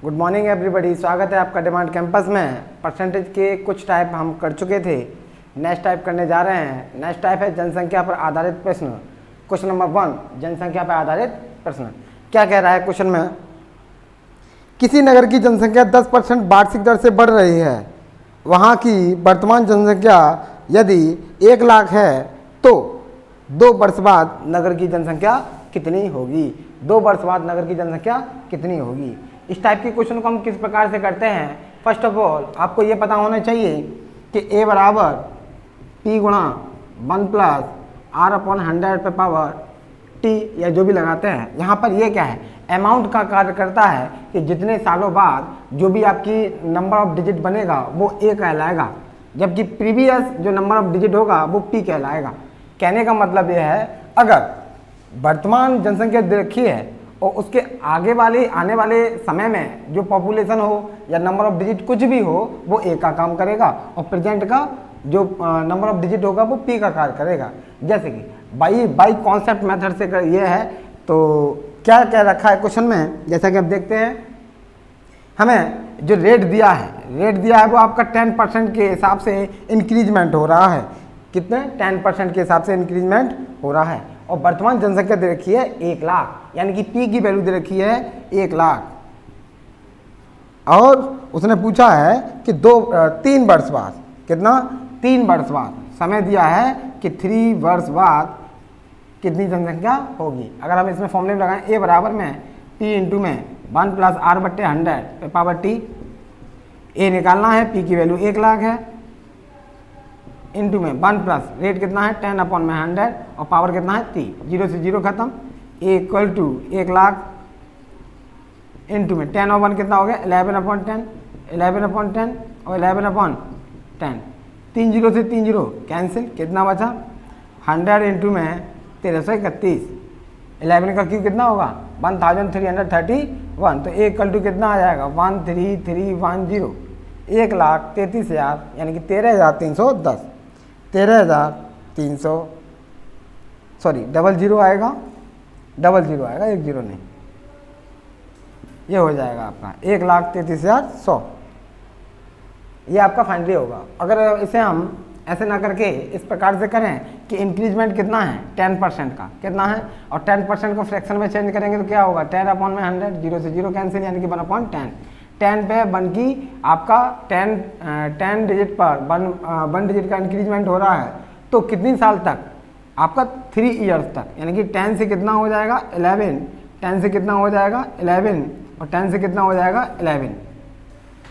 Good morning everybody, स्वागत है आपका डिमांड कैंपस में। परसेंटेज के कुछ टाइप हम कर चुके थे, नेक्स्ट टाइप करने जा रहे हैं। नेक्स्ट टाइप है जनसंख्या पर आधारित प्रश्न। क्वेश्चन नंबर 1, जनसंख्या पर आधारित प्रश्न। क्या कह रहा है क्वेश्चन में? किसी नगर की जनसंख्या 10% वार्षिक दर से बढ़ रही है। वहाँ की वर्तमान जनसंख्या यदि 1 लाख है तो 2 वर्ष बाद नगर की जनसंख्या कितनी होगी? 2 वर्ष बाद नगर की जनसंख्या कितनी होगी? इस टाइप के क्वेश्चन को हम किस प्रकार से करते हैं? फर्स्ट ऑफ ऑल आपको ये पता होना चाहिए कि a बराबर p गुणा 1 प्लस r अपॉन 100 पे पावर t, या जो भी लगाते हैं। यहाँ पर ये क्या है, अमाउंट का कार्य करता है कि जितने सालों बाद जो भी आपकी नंबर ऑफ डिजिट बनेगा वो a कहलाएगा, जबकि प्रीवियस जो नंबर ऑफ डिजिट होगा वो p कहलाएगा। कहने का मतलब ये है, अगर वर्तमान जनसंख्या देखी है और उसके आगे वाले आने वाले समय में जो पॉपुलेशन हो या नंबर ऑफ डिजिट कुछ भी हो वो ए का काम करेगा, और प्रेजेंट का जो नंबर ऑफ डिजिट होगा वो पी का कार्य करेगा। जैसे कि बाई कॉन्सेप्ट मेथड से ये है। तो क्या क्या रखा है क्वेश्चन में, जैसा कि आप देखते हैं, हमें जो रेट दिया है वो आपका 10% के हिसाब से इंक्रीजमेंट हो रहा है। कितने? 10% के हिसाब से इंक्रीजमेंट हो रहा है। और वर्तमान जनसंख्या दे रखी है 1 लाख, यानी कि पी की वैल्यू दे रखी है 1 लाख। और उसने पूछा है कि 3 वर्ष बाद, कितना? 3 वर्ष बाद समय दिया है कि 3 वर्ष बाद कितनी जनसंख्या होगी। अगर हम इसमें फॉर्मूले में लगाएं, a बराबर में p इंटू में 1 प्लस r बट्टे 100 पे पावर t। a निकालना है, p की वैल्यू 1 लाख है, इंटू में 1 प्लस रेट कितना है 10 अपॉन में 100 और पावर कितना है 3। 0 से 0 खत्म, a equal to 1 lakh into में 10 और 1 कितना हो गया 11 अपॉन 10, 11 अपॉन 10 और 11 अपॉन 10। 3 0 से 3 0 कैंसिल, कितना बचा 100 इंटू में 1331। 11 का क्यू कितना होगा 1331। तो a इक्वल टू कितना आ जाएगा 13310, 1,33,000, यानी कि 13,310। 13,300 सॉरी डबल जीरो आएगा, 1 जीरो नहीं, ये हो जाएगा आपका 1,33,100। ये आपका फाइनली होगा। अगर इसे हम ऐसे ना करके इस प्रकार से करें कि इंक्रीजमेंट कितना है 10% का, कितना है, और 10% को फ्रैक्शन में चेंज करेंगे तो क्या होगा 10 अपॉन में 100, 0 से 0 कैंसिल, यानी कि 1 अपॉन 10। 10 पे 1 की आपका 10 डिजिट पर 1 डिजिट का इंक्रीजमेंट हो रहा है, तो कितनी साल तक आपका 3 ईयर्स तक, यानी कि 10 से कितना हो जाएगा 11, 10 से कितना हो जाएगा 11 और 10 से कितना हो जाएगा 11।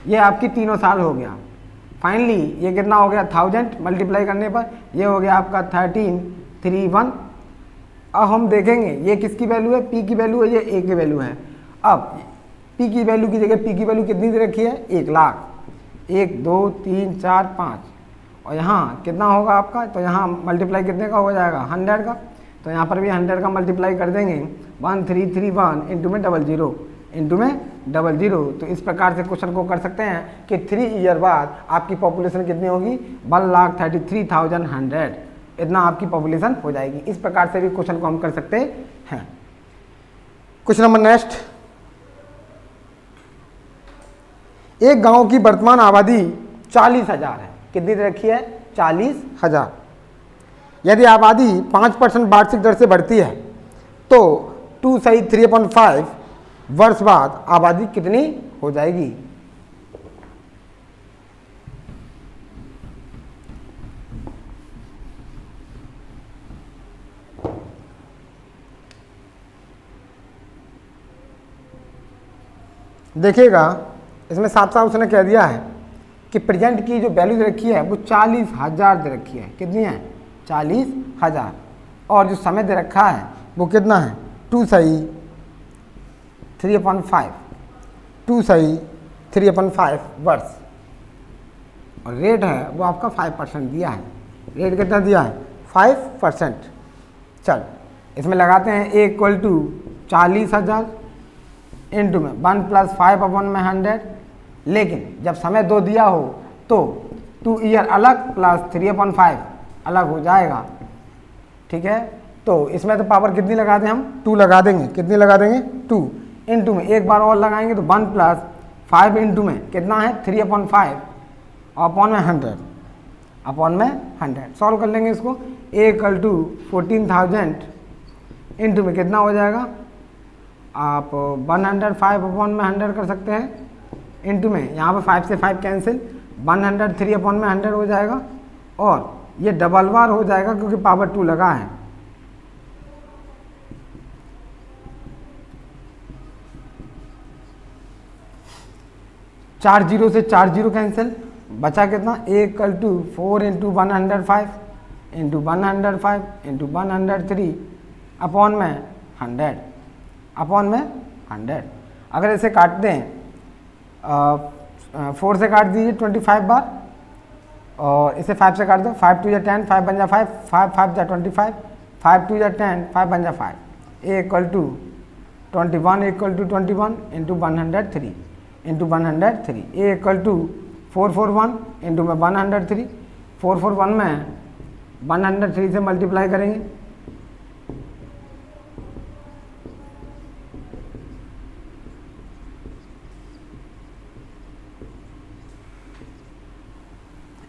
ये आपकी तीनों साल हो गया। फाइनली ये कितना हो गया 1000 मल्टीप्लाई करने पर ये हो गया आपका 1331। अब हम देखेंगे ये किसकी वैल्यू है, पी की वैल्यू है, ये ए की वैल्यू है। अब पी की वैल्यू की जगह पी की वैल्यू कितनी दे रखी है 1 लाख। 1 2 3 4 5 और यहाँ कितना होगा आपका, तो यहाँ मल्टीप्लाई कितने का हो जाएगा 100 का, तो यहाँ पर भी 100 का मल्टीप्लाई कर देंगे 1331 इंटू में 00 इंटू में 00। तो इस प्रकार से क्वेश्चन को कर सकते हैं कि 3 ईयर बाद आपकी पॉपुलेशन कितनी होगी 1,33,100, इतना आपकी पॉपुलेशन हो जाएगी। इस प्रकार से भी क्वेश्चन को हम कर सकते हैं। क्वेश्चन नंबर नेक्स्ट, एक गांव की वर्तमान आबादी 40,000 है। कितनी रखी है 40,000। यदि आबादी 5% वार्षिक दर से बढ़ती है तो 2 सही 3/5 वर्ष बाद आबादी कितनी हो जाएगी? देखिएगा इसमें साफ साफ उसने कह दिया है कि प्रेजेंट की जो वैल्यू दे रखी है वो 40,000 दे रखी है। कितनी है 40,000, और जो समय दे रखा है वो कितना है 2 सही 3/5, 2 सही 3/5 वर्ष, और रेट है वो आपका 5% दिया है। रेट कितना दिया है 5%। चल इसमें लगाते हैं a इक्वल टू 40,000 इंटू में 1 प्लस 5 अपॉन में 100, लेकिन जब समय 2 दिया हो तो 2 ईयर अलग प्लस 3/5 अलग हो जाएगा। ठीक है, तो इसमें तो पावर कितनी लगा दें हम 2 लगा देंगे। कितनी लगा देंगे 2 इंटू में एक बार और लगाएंगे तो 1 प्लस 5 इंटू में कितना है 3/5 अपॉन में 100 अपॉन में 100 सॉल्व कर लेंगे इसको। A = 14,000 इंटू में कितना हो जाएगा, आप 105 अपॉन में 100 कर सकते हैं, इंटू में यहाँ पर 5 से 5 कैंसिल, 103 अपॉन में 100 हो जाएगा, और ये डबल बार हो जाएगा क्योंकि पावर 2 लगा है। चार जीरो से 4 जीरो कैंसिल, बचा कितना A = 4 into 105 into 105 into 103 upon में 100 अपॉन में 100। अगर इसे काटते हैं 4 से काट दीजिए 25 बार, और इसे 5 से काट दो, 5 2 या 10, 5 बन जा 5, 5 5 जा 25, 5 2 या 10, 5 बन जा 5। A = 21 = 21 into 103 into 103। A = 441 into में 103, 441 में 103 से मल्टीप्लाई करेंगे,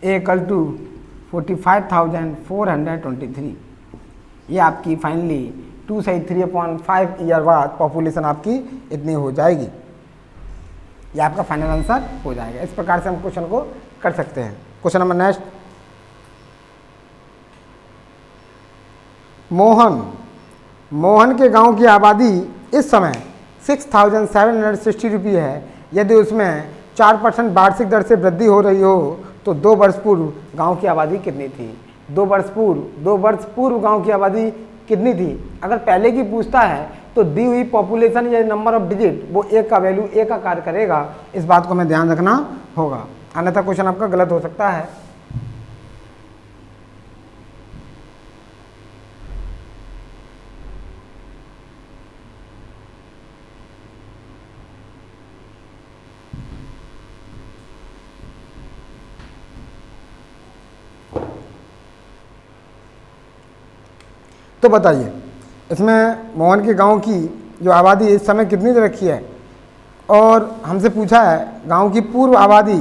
A = 45,423। ये आपकी फाइनली 2 से 3/5 ईयर बाद पॉपुलेशन आपकी इतनी हो जाएगी। ये आपका फाइनल आंसर हो जाएगा। इस प्रकार से हम क्वेश्चन को कर सकते हैं। क्वेश्चन नंबर नेक्स्ट, मोहन के गांव की आबादी इस समय 6,760 रुपये है। यदि उसमें 4% वार्षिक दर से वृद्धि हो रही हो तो 2 वर्ष पूर्व गांव की आबादी कितनी थी। 2 वर्ष पूर्व गांव की आबादी कितनी थी। अगर पहले की पूछता है तो दी हुई पॉपुलेशन या नंबर ऑफ डिजिट वो एक का वैल्यू एक का कार्य करेगा। इस बात को हमें ध्यान रखना होगा, अन्यथा क्वेश्चन आपका गलत हो सकता है। तो बताइए, इसमें मोहन के गांव की जो आबादी इस समय कितनी दे रखी है, और हमसे पूछा है गांव की पूर्व आबादी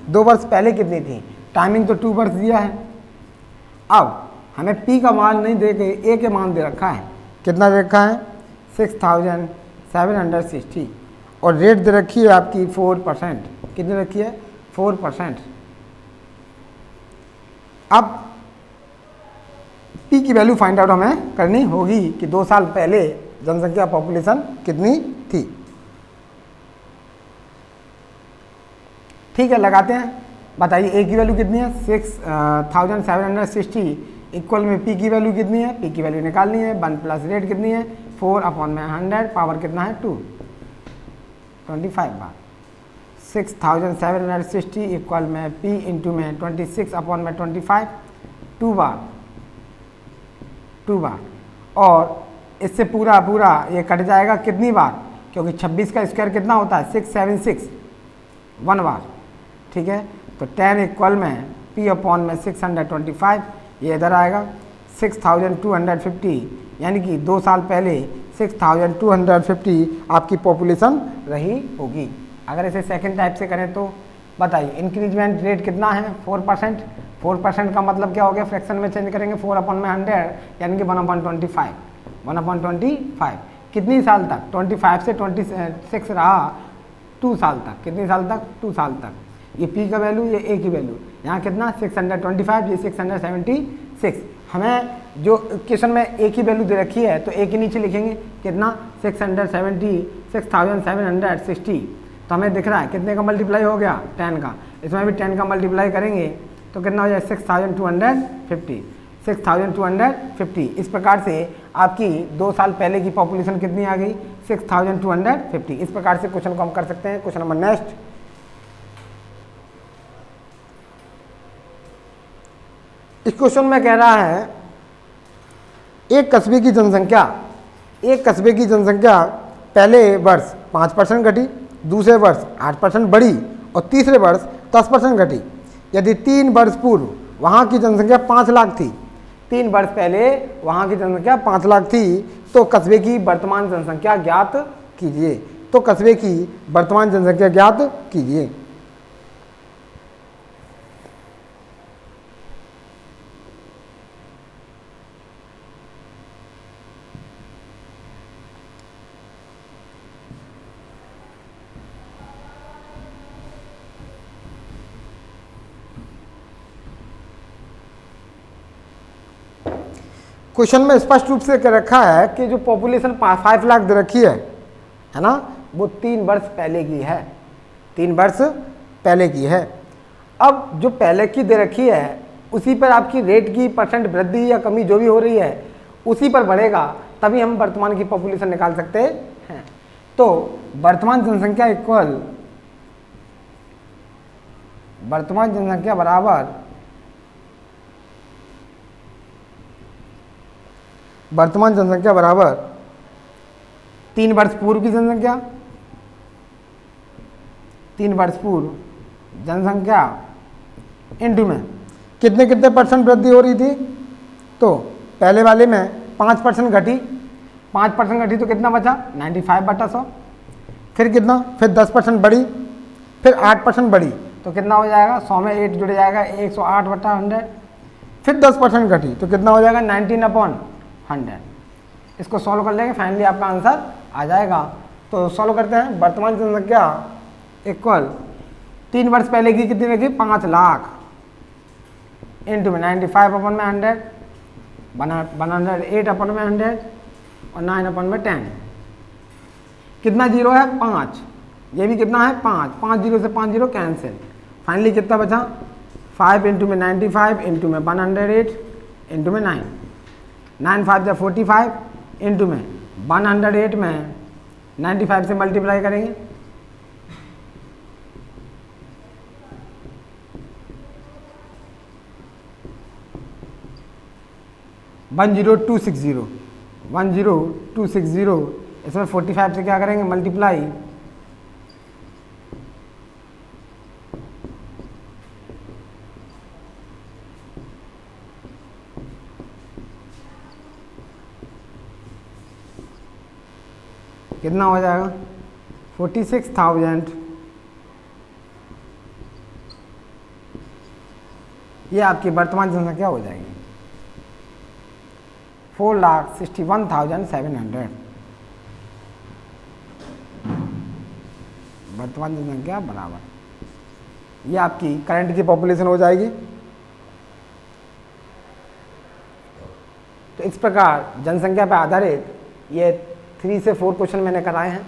2 वर्ष पहले कितनी थी। टाइमिंग तो 2 वर्ष दिया है। अब हमें P का मान नहीं दे के A के मान दे रखा है। कितना दे रखा है 6,760, और रेट दे रखी है आपकी 4%। कितनी रखी है 4%। अब P की वैल्यू फाइंड आउट हमें करनी होगी कि 2 साल पहले जनसंख्या पॉपुलेशन कितनी थी। ठीक है, लगाते हैं। बताइए A की वैल्यू कितनी है 6,760 इक्वल में P की वैल्यू कितनी है। P की वैल्यू निकालनी है। 1 प्लस रेट कितनी है 4 अपॉन में 100, पावर कितना है 2, 25 बार। 6,760 इक्वल में P इंटू में 26 अपॉन में 25, 2 बार, और इससे पूरा ये कट जाएगा कितनी बार, क्योंकि 26 का स्क्वायर कितना होता है 676, 1 बार। ठीक है, तो 10 इक्वल में P अपॉन में 625, ये इधर आएगा 6,250, यानी कि 2 साल पहले 6,250 आपकी पॉपुलेशन रही होगी। अगर इसे सेकंड टाइप से करें तो बताइए इंक्रीजमेंट रेट कितना है 4%। 4% का मतलब क्या हो गया, फ्रैक्शन में चेंज करेंगे 4 अपॉन में 100, यानी कि 1/25। 1/25 कितनी साल तक, 25 से 26 रहा 2 साल तक। कितनी साल तक 2 साल तक। ये P का वैल्यू, ये A की वैल्यू, यहाँ कितना 625, ये 676। हमें जो क्वेश्चन में A की वैल्यू दे रखी है तो A के नीचे लिखेंगे कितना 660, तो हमें दिख रहा है कितने का मल्टीप्लाई हो गया 10 का। इसमें भी 10 का मल्टीप्लाई करेंगे तो कितना हो जाए 6,250। इस प्रकार से आपकी 2 साल पहले की पॉपुलेशन कितनी आ गई 6,250। इस प्रकार से क्वेश्चन को हम कर सकते हैं। क्वेश्चन नंबर नेक्स्ट, इस क्वेश्चन में कह रहा है एक कस्बे की जनसंख्या पहले वर्ष 5% घटी, दूसरे वर्ष 8% बढ़ी और तीसरे वर्ष 10% घटी। यदि 3 वर्ष पूर्व वहाँ की जनसंख्या 5 लाख थी, 3 वर्ष पहले वहाँ की जनसंख्या 5 लाख थी, तो कस्बे की वर्तमान जनसंख्या ज्ञात कीजिए। तो कस्बे की वर्तमान जनसंख्या ज्ञात कीजिए। क्वेश्चन में स्पष्ट रूप से कर रखा है कि जो पॉपुलेशन 5 लाख दे रखी है ना, वो 3 वर्ष पहले की है, 3 वर्ष पहले की है। अब जो पहले की दे रखी है उसी पर आपकी रेट की परसेंट वृद्धि या कमी जो भी हो रही है उसी पर बढ़ेगा, तभी हम वर्तमान की पॉपुलेशन निकाल सकते हैं। तो वर्तमान जनसंख्या इक्वल वर्तमान जनसंख्या बराबर वर्तमान जनसंख्या बराबर 3 वर्ष पूर्व की जनसंख्या, 3 वर्ष पूर्व जनसंख्या इंटू में कितने कितने परसेंट वृद्धि हो रही थी। तो पहले वाले में 5% घटी, 5% घटी तो कितना बचा 95/100। फिर कितना, फिर 10% बढ़ी, फिर 8% बढ़ी तो कितना हो जाएगा, 100 में 8 जुड़ जाएगा 108/100। फिर 10% घटी तो कितना हो जाएगा 19/100। इसको सॉल्व कर लेंगे, फाइनली आपका आंसर आ जाएगा। तो सॉल्व करते हैं। वर्तमान जनसंख्या इक्वल 3 वर्ष पहले की कितनी रखी 5 लाख इंटू में 95/100, 108/100 और 9/10। कितना जीरो है 5, ये भी कितना है 5 जीरो से 5 जीरो कैंसिल। फाइनली कितना बचा 5 इंटू में 95 इंटू में 108 इंटू में 9, 9 5 या 45 इंटू में 108 में 95 से मल्टीप्लाई करेंगे, वन 10260। इसमें 45 से क्या करेंगे मल्टीप्लाई, कितना हो जाएगा 46,000। ये आपकी वर्तमान जनसंख्या हो जाएगी 4,61,700। वर्तमान जनसंख्या बराबर ये आपकी करंट की पॉपुलेशन हो जाएगी। तो इस प्रकार जनसंख्या पर आधारित ये 3 से 4 क्वेश्चन मैंने कराए हैं।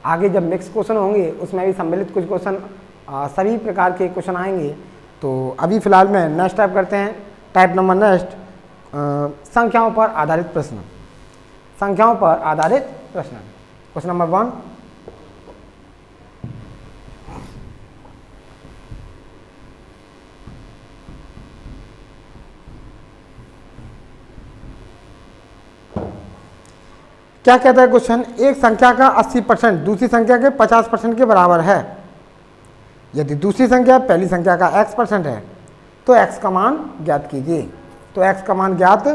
आगे जब मिक्स क्वेश्चन होंगे उसमें भी सम्मिलित कुछ क्वेश्चन सभी प्रकार के क्वेश्चन आएंगे। तो अभी फिलहाल में नेक्स्ट टाइप करते हैं। टाइप नंबर नेक्स्ट संख्याओं पर आधारित प्रश्न। संख्याओं पर आधारित प्रश्न। क्वेश्चन नंबर 1, क्या कहता है क्वेश्चन, एक संख्या का 80% दूसरी संख्या के 50% के बराबर है। यदि दूसरी संख्या पहली संख्या का x% है तो x का मान ज्ञात कीजिए। तो x का मान ज्ञात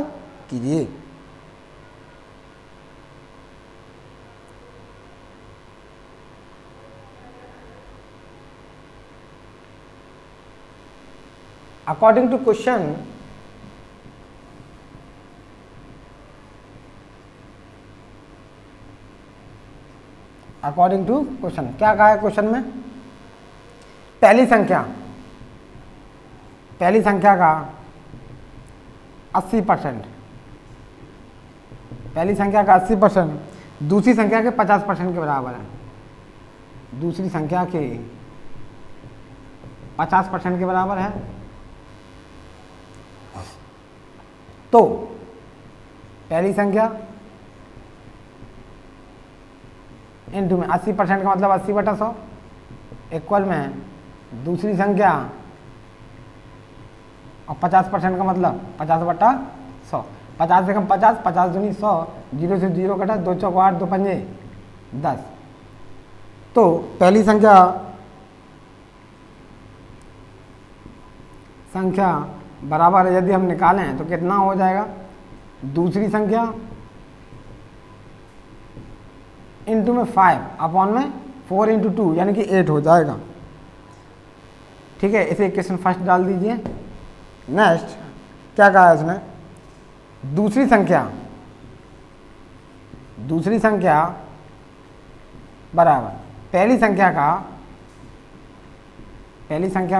कीजिए। According to question according to question क्या कहा है क्वेश्चन में, पहली संख्या का 80%, पहली संख्या का 80% दूसरी संख्या के 50% के बराबर है। दूसरी संख्या के 50% के बराबर है। तो पहली संख्या इंटू में 80% का मतलब 80/100 इक्वल में दूसरी संख्या और 50% का मतलब 50/100। 50 से कम 50, 50 दूनी 100, 0 से 0 कटा, 2 चौक 8, 2 पंजे 10। तो पहली संख्या बराबर यदि हम निकालें तो कितना हो जाएगा, दूसरी संख्या इंटू में 5 अपॉन में 4 इंटू 2 यानी कि 8 हो जाएगा। ठीक है, इसे इक्वेशन फर्स्ट डाल दीजिए। नेक्स्ट क्या कहा है उसने, दूसरी संख्या बराबर पहली संख्या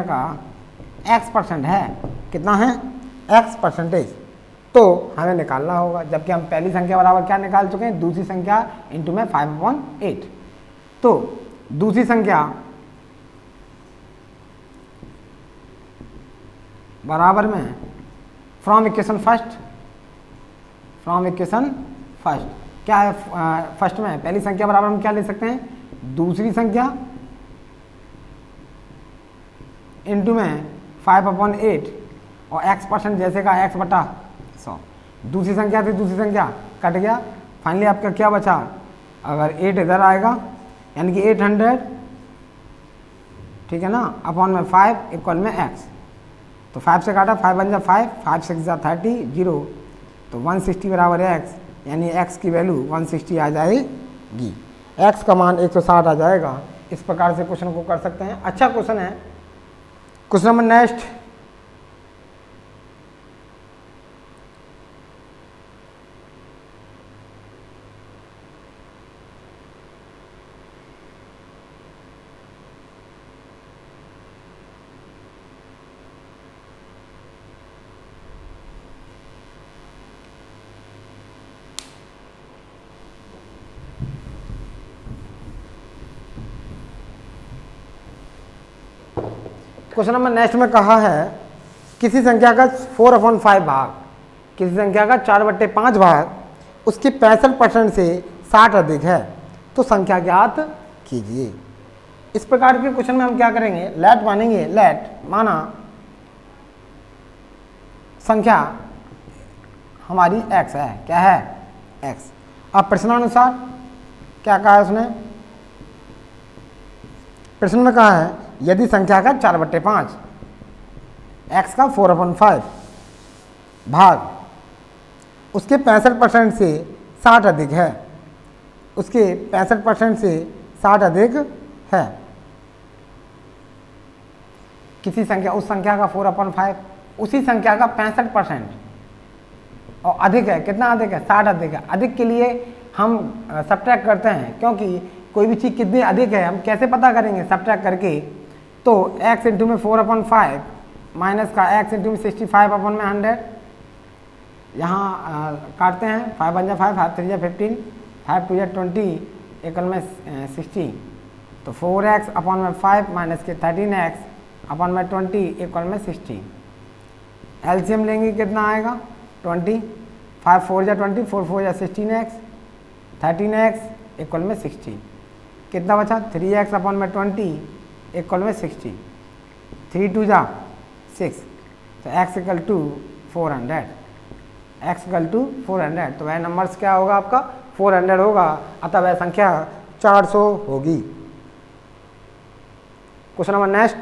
का x% है। कितना है, x%। तो हमें निकालना होगा, जबकि हम पहली संख्या बराबर क्या निकाल चुके हैं, दूसरी संख्या इंटू में 5/8। तो दूसरी संख्या बराबर में फ्रॉम इक्वेशन फर्स्ट क्या है, फर्स्ट में पहली संख्या बराबर हम क्या ले सकते हैं, दूसरी संख्या इंटू में 5/8 और x% जैसे का x/100। दूसरी संख्या थी, दूसरी संख्या कट गया, फाइनली आपका क्या बचा, अगर 8 इधर आएगा यानी कि 800, ठीक है ना, अपॉन में 5 इक्वल में x। तो 5 से काटा, 5 बन जा 5, 5 6 जा 30, 0, तो 160 बराबर है x, यानी x की वैल्यू 160 आ जाएगी, x का मान 160 आ जाएगा। इस प्रकार से क्वेश्चन को कर सकते हैं। अच्छा क्वेश्चन है। Question number next, question number next में कहा है किसी संख्या का 4/5 भाग, किसी संख्या का 4/5 भाग उसके 65% से 60 अधिक है, तो संख्या ज्ञात कीजिए। इस प्रकार के क्वेश्चन में हम क्या करेंगे, लेट मानेंगे। लेट माना संख्या हमारी x है, क्या है, x। अब प्रश्नानुसार क्या कहा है उसने, प्रश्न में कहा है यदि संख्या का 4/5 x का 4/5 भाग उसके 65% से 60 अधिक है, उसके 65% से 60 अधिक है, किसी संख्या, उस संख्या का 4/5 उसी संख्या का 65% और अधिक है, कितना अधिक है, 60 अधिक है। अधिक के लिए हम सब्ट्रैक्ट करते हैं, क्योंकि कोई भी चीज़ कितनी अधिक है हम कैसे पता करेंगे, सब्ट्रैक्ट करके। तो x इंटू में 4/5 माइनस का x इंटू में 65/100, यहाँ काटते हैं, 5 बन जा 5, 5 3 जा 15, 5 2 जा 20 इक्वल में 60। तो 4x/5 माइनस के 13x/20 इक्वल में 60। एलसीएम लेंगे कितना आएगा, 20, 5 4 जा 20, 4 4 जा 16x, 13x इक्वल में 60। कितना बचा, 3x/20 इक्वल में 60, 3 2 जा 6, तो x equal to 400, x equal to 400। तो वह नंबर्स क्या होगा आपका, 400 होगा, अतः वह संख्या 400 होगी। क्वेश्चन नंबर नेक्स्ट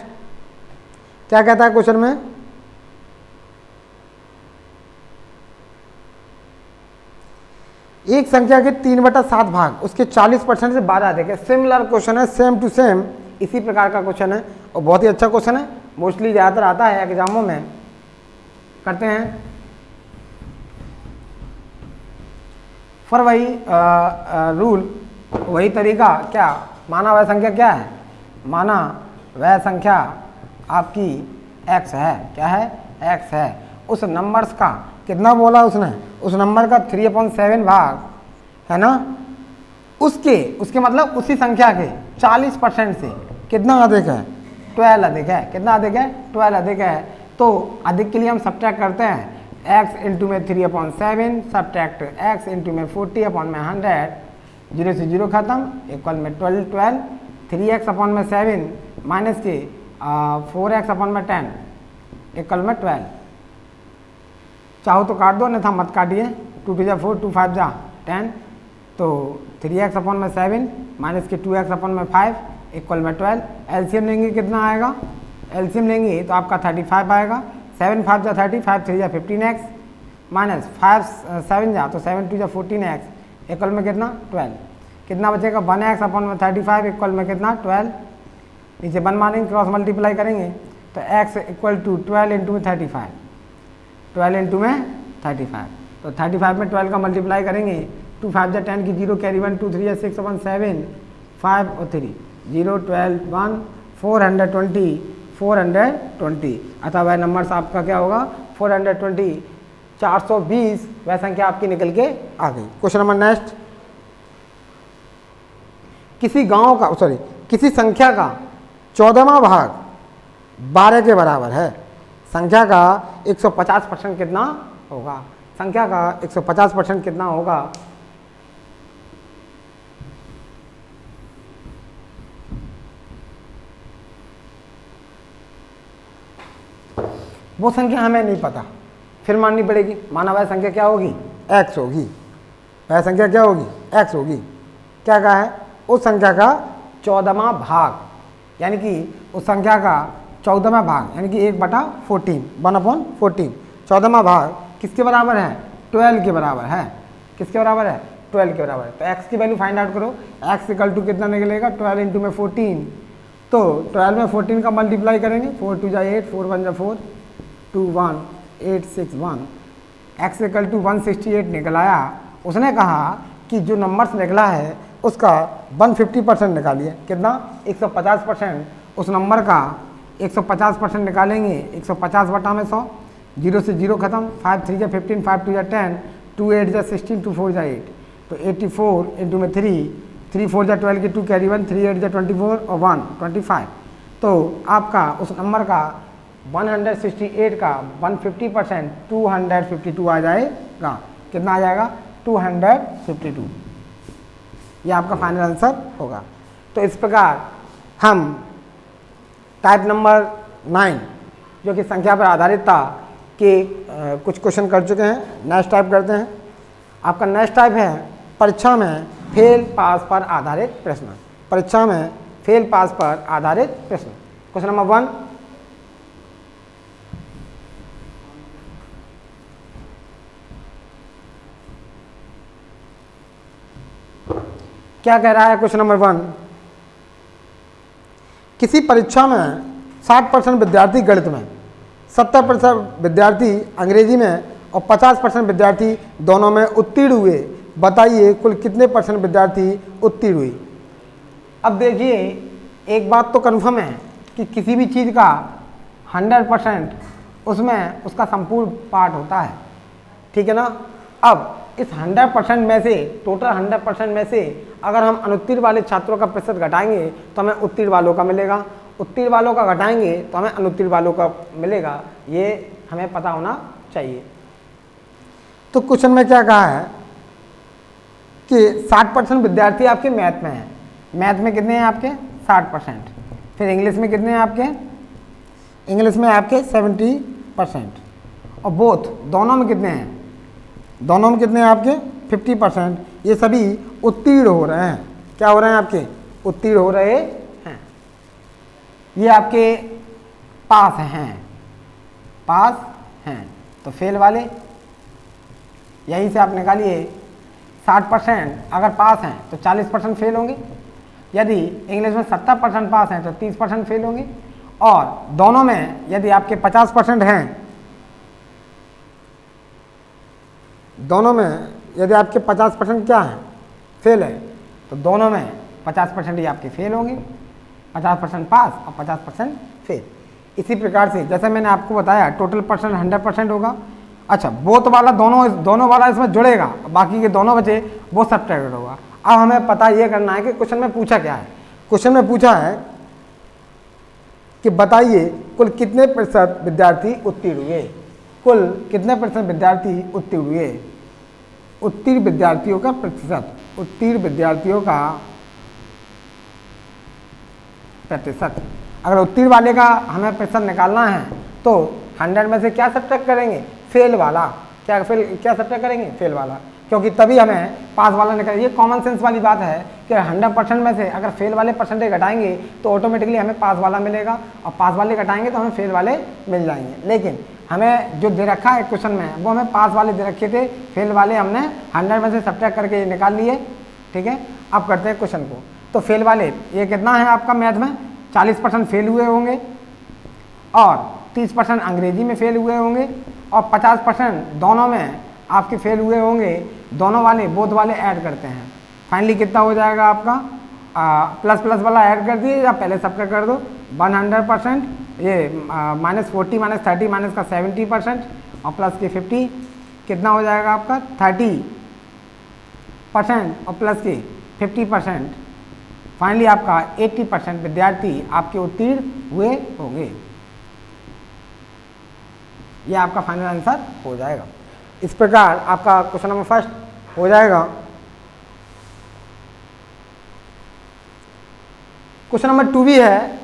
क्या कहता है क्वेश्चन में, एक संख्या के 3/7 भाग उसके 40% से 12 अधिक है। सिमिलर क्वेश्चन है, सेम टू सेम इसी प्रकार का क्वेश्चन है और बहुत ही अच्छा क्वेश्चन है, मोस्टली ज़्यादातर आता है एग्जामों में। करते हैं फॉर वही रूल, वही तरीका, क्या माना वह संख्या क्या है, माना वह संख्या आपकी x है, क्या है, x है। उस नंबर्स का कितना बोला उसने, उस नंबर का 3/7 भाग है ना, उसके मतलब उसी संख्या के 40% से कितना अधिक है, 12 अधिक है। कितना अधिक है, 12 अधिक है। तो अधिक के लिए हम सब्ट्रैक्ट करते हैं, x इंटू में 3/7 सब्ट्रैक्ट x इंटू में 40/100, 0 से 0 खत्म, इक्वल में 12, 3x/7 माइनस के 4x/10 इक्वल में 12। चाहो तो काट दो, अन्यथा मत काटिए, 2 2 जा 4, 2 5 जा 10, तो 3x/7 माइनस के 2x/5 इक्वल में 12। एलसीएम लेंगे कितना आएगा, एलसीएम लेंगे तो आपका 35 आएगा, 7 5 जा 30, 5 3 जा 15x माइनस 5 7 जा तो 7 2 जा 14x इक्वल में कितना 12। कितना बचेगा 1x अपॉन में 35 इक्वल में कितना 12, नीचे 1 मानेंगे, क्रॉस मल्टीप्लाई करेंगे तो x इक्वल टू 12 इंटू में 35, 12 इंटू में 35, तो 35 में 12 का मल्टीप्लाई करेंगे, 2 5 जा 10 की 0 कैरी 1 2 3 6 1 7 5 और 3 0 12 1 420 अतः वह नंबर आपका क्या होगा 420, 420 वह संख्या आपकी निकल के आ गई। क्वेश्चन नंबर नेक्स्ट, किसी संख्या का 14वां भाग 12 के बराबर है, संख्या का 150% कितना होगा, संख्या का 150% कितना होगा। वो संख्या हमें नहीं पता, फिर माननी पड़ेगी। माना वह संख्या क्या होगी x होगी, वह संख्या क्या होगी x होगी। क्या कहा है, उस संख्या का 14वां भाग, यानी कि उस संख्या का 14वां भाग यानी कि 1/14, 1/14, 14वां भाग किसके बराबर है 12 के बराबर है, किसके बराबर है 12 के बराबर है। तो x की वैल्यू फाइंड आउट करो, x इक्वल टू कितना निकलेगा 12 इंटू में 14, तो 12 में 14 का मल्टीप्लाई करेंगे, 4 2 जा 8, 4 1 जा 4, 2 1 8 6 1, x इक्वल टू 168 निकल आया। उसने कहा कि जो नंबर्स निकला है उसका 150% निकालिए, कितना 150%, उस नंबर का 150% निकालेंगे, 150 बटा में 100, 0 से 0 खत्म, 5 3 जा 15, 5 2 जा 10, 2 8 जा 16, 2 4 जा 8, तो 84 इंटू में 3, 3 4 जा 12 की 2 कैरी 1, 3 8 जा 24 और 1 25, तो आपका उस नंबर का 168 का 150% 252 आ जाएगा। कितना आ जाएगा 252, ये आपका फाइनल आंसर होगा। तो इस प्रकार हम टाइप नंबर 9 जो कि संख्या पर आधारित था कि कुछ क्वेश्चन कर चुके हैं। नेक्स्ट टाइप करते हैं। आपका नेक्स्ट टाइप है परीक्षा में फेल पास पर आधारित प्रश्न, परीक्षा में फेल पास पर आधारित प्रश्न। क्वेश्चन नंबर 1, क्या कह रहा है क्वेश्चन नंबर 1, किसी परीक्षा में 60% विद्यार्थी गणित में, 70% विद्यार्थी अंग्रेजी में और 50% विद्यार्थी दोनों में उत्तीर्ण हुए, बताइए कुल कितने % विद्यार्थी उत्तीर्ण हुए। अब देखिए एक बात तो कन्फर्म है कि किसी भी चीज़ का 100% उसमें उसका संपूर्ण पार्ट होता है, ठीक है ना। अब इस 100% में से, टोटल 100% में से अगर हम अनुत्तीर्ण वाले छात्रों का प्रतिशत घटाएंगे तो हमें उत्तीर्ण वालों का मिलेगा, उत्तीर्ण वालों का घटाएंगे तो हमें अनुत्तीर्ण वालों का मिलेगा, ये हमें पता होना चाहिए। तो क्वेश्चन में क्या कहा है कि 60% विद्यार्थी आपके मैथ में हैं, मैथ में कितने हैं आपके 60%, फिर इंग्लिश में कितने हैं आपके, इंग्लिश में आपके 70%, और बोथ दोनों में कितने हैं, दोनों में कितने हैं आपके 50%। ये सभी उत्तीर्ण हो रहे हैं, क्या हो रहे हैं आपके उत्तीर्ण हो रहे हैं। ये आपके पास हैं, पास हैं, तो फेल वाले यहीं से आप निकालिए। 60% अगर पास हैं तो 40% फेल होंगे, यदि इंग्लिश में 70% पास हैं तो 30% फेल होंगे, और दोनों में यदि आपके 50% हैं, दोनों में यदि आपके 50% क्या है फेल है, तो दोनों में 50% ही आपके फेल होंगे, 50% पास और 50% फेल। इसी प्रकार से जैसे मैंने आपको बताया टोटल परसेंट 100% होगा। अच्छा, बोथ वाला दोनों वाला इसमें जुड़ेगा, बाकी के दोनों बचे वो सब्ट्रैक्टेड होगा। अब हमें पता ये करना है कि क्वेश्चन में पूछा क्या है। क्वेश्चन में पूछा है कि बताइए कुल कितने प्रतिशत विद्यार्थी उत्तीर्ण हुए, कुल कितने % विद्यार्थी उत्तीर्ण हुए, उत्तीर्ण विद्यार्थियों का प्रतिशत, उत्तीर्ण विद्यार्थियों का प्रतिशत। अगर उत्तीर्ण वाले का हमें प्रतिशत निकालना है तो 100 में से क्या सब्ट्रैक्ट करेंगे, फेल वाला, क्या सब्ट्रैक्ट करेंगे फेल वाला, क्योंकि तभी हमें पास वाला निकाल। ये कॉमन सेंस वाली बात है कि 100% में से अगर फेल वाले परसेंटेज घटाएंगे तो ऑटोमेटिकली हमें पास वाला मिलेगा, और पास वाले घटाएंगे तो हमें फेल वाले मिल जाएंगे। लेकिन हमें जो दे रखा है क्वेश्चन में वो हमें पास वाले दे रखे थे, फेल वाले हमने 100 में से सब्ट्रैक्ट करके निकाल लिए, ठीक है, अब करते हैं क्वेश्चन को। तो फेल वाले ये कितना है आपका मैथ में 40% फेल हुए होंगे और 30% अंग्रेजी में फेल हुए होंगे और 50% दोनों में आपके फेल हुए होंगे। दोनों वाले बोथ वाले ऐड करते हैं, फाइनली कितना हो जाएगा आपका प्लस प्लस वाला ऐड कर दिए या पहले सबका कर दो 100%, ये -40 -30 माइनस का 70% और प्लस के 50 कितना हो जाएगा आपका 30% और प्लस के 50%, फाइनली आपका 80% विद्यार्थी आपके उत्तीर्ण हुए होंगे। यह आपका फाइनल आंसर हो जाएगा। इस प्रकार आपका क्वेश्चन नंबर फर्स्ट हो जाएगा। क्वेश्चन नंबर 2 भी है।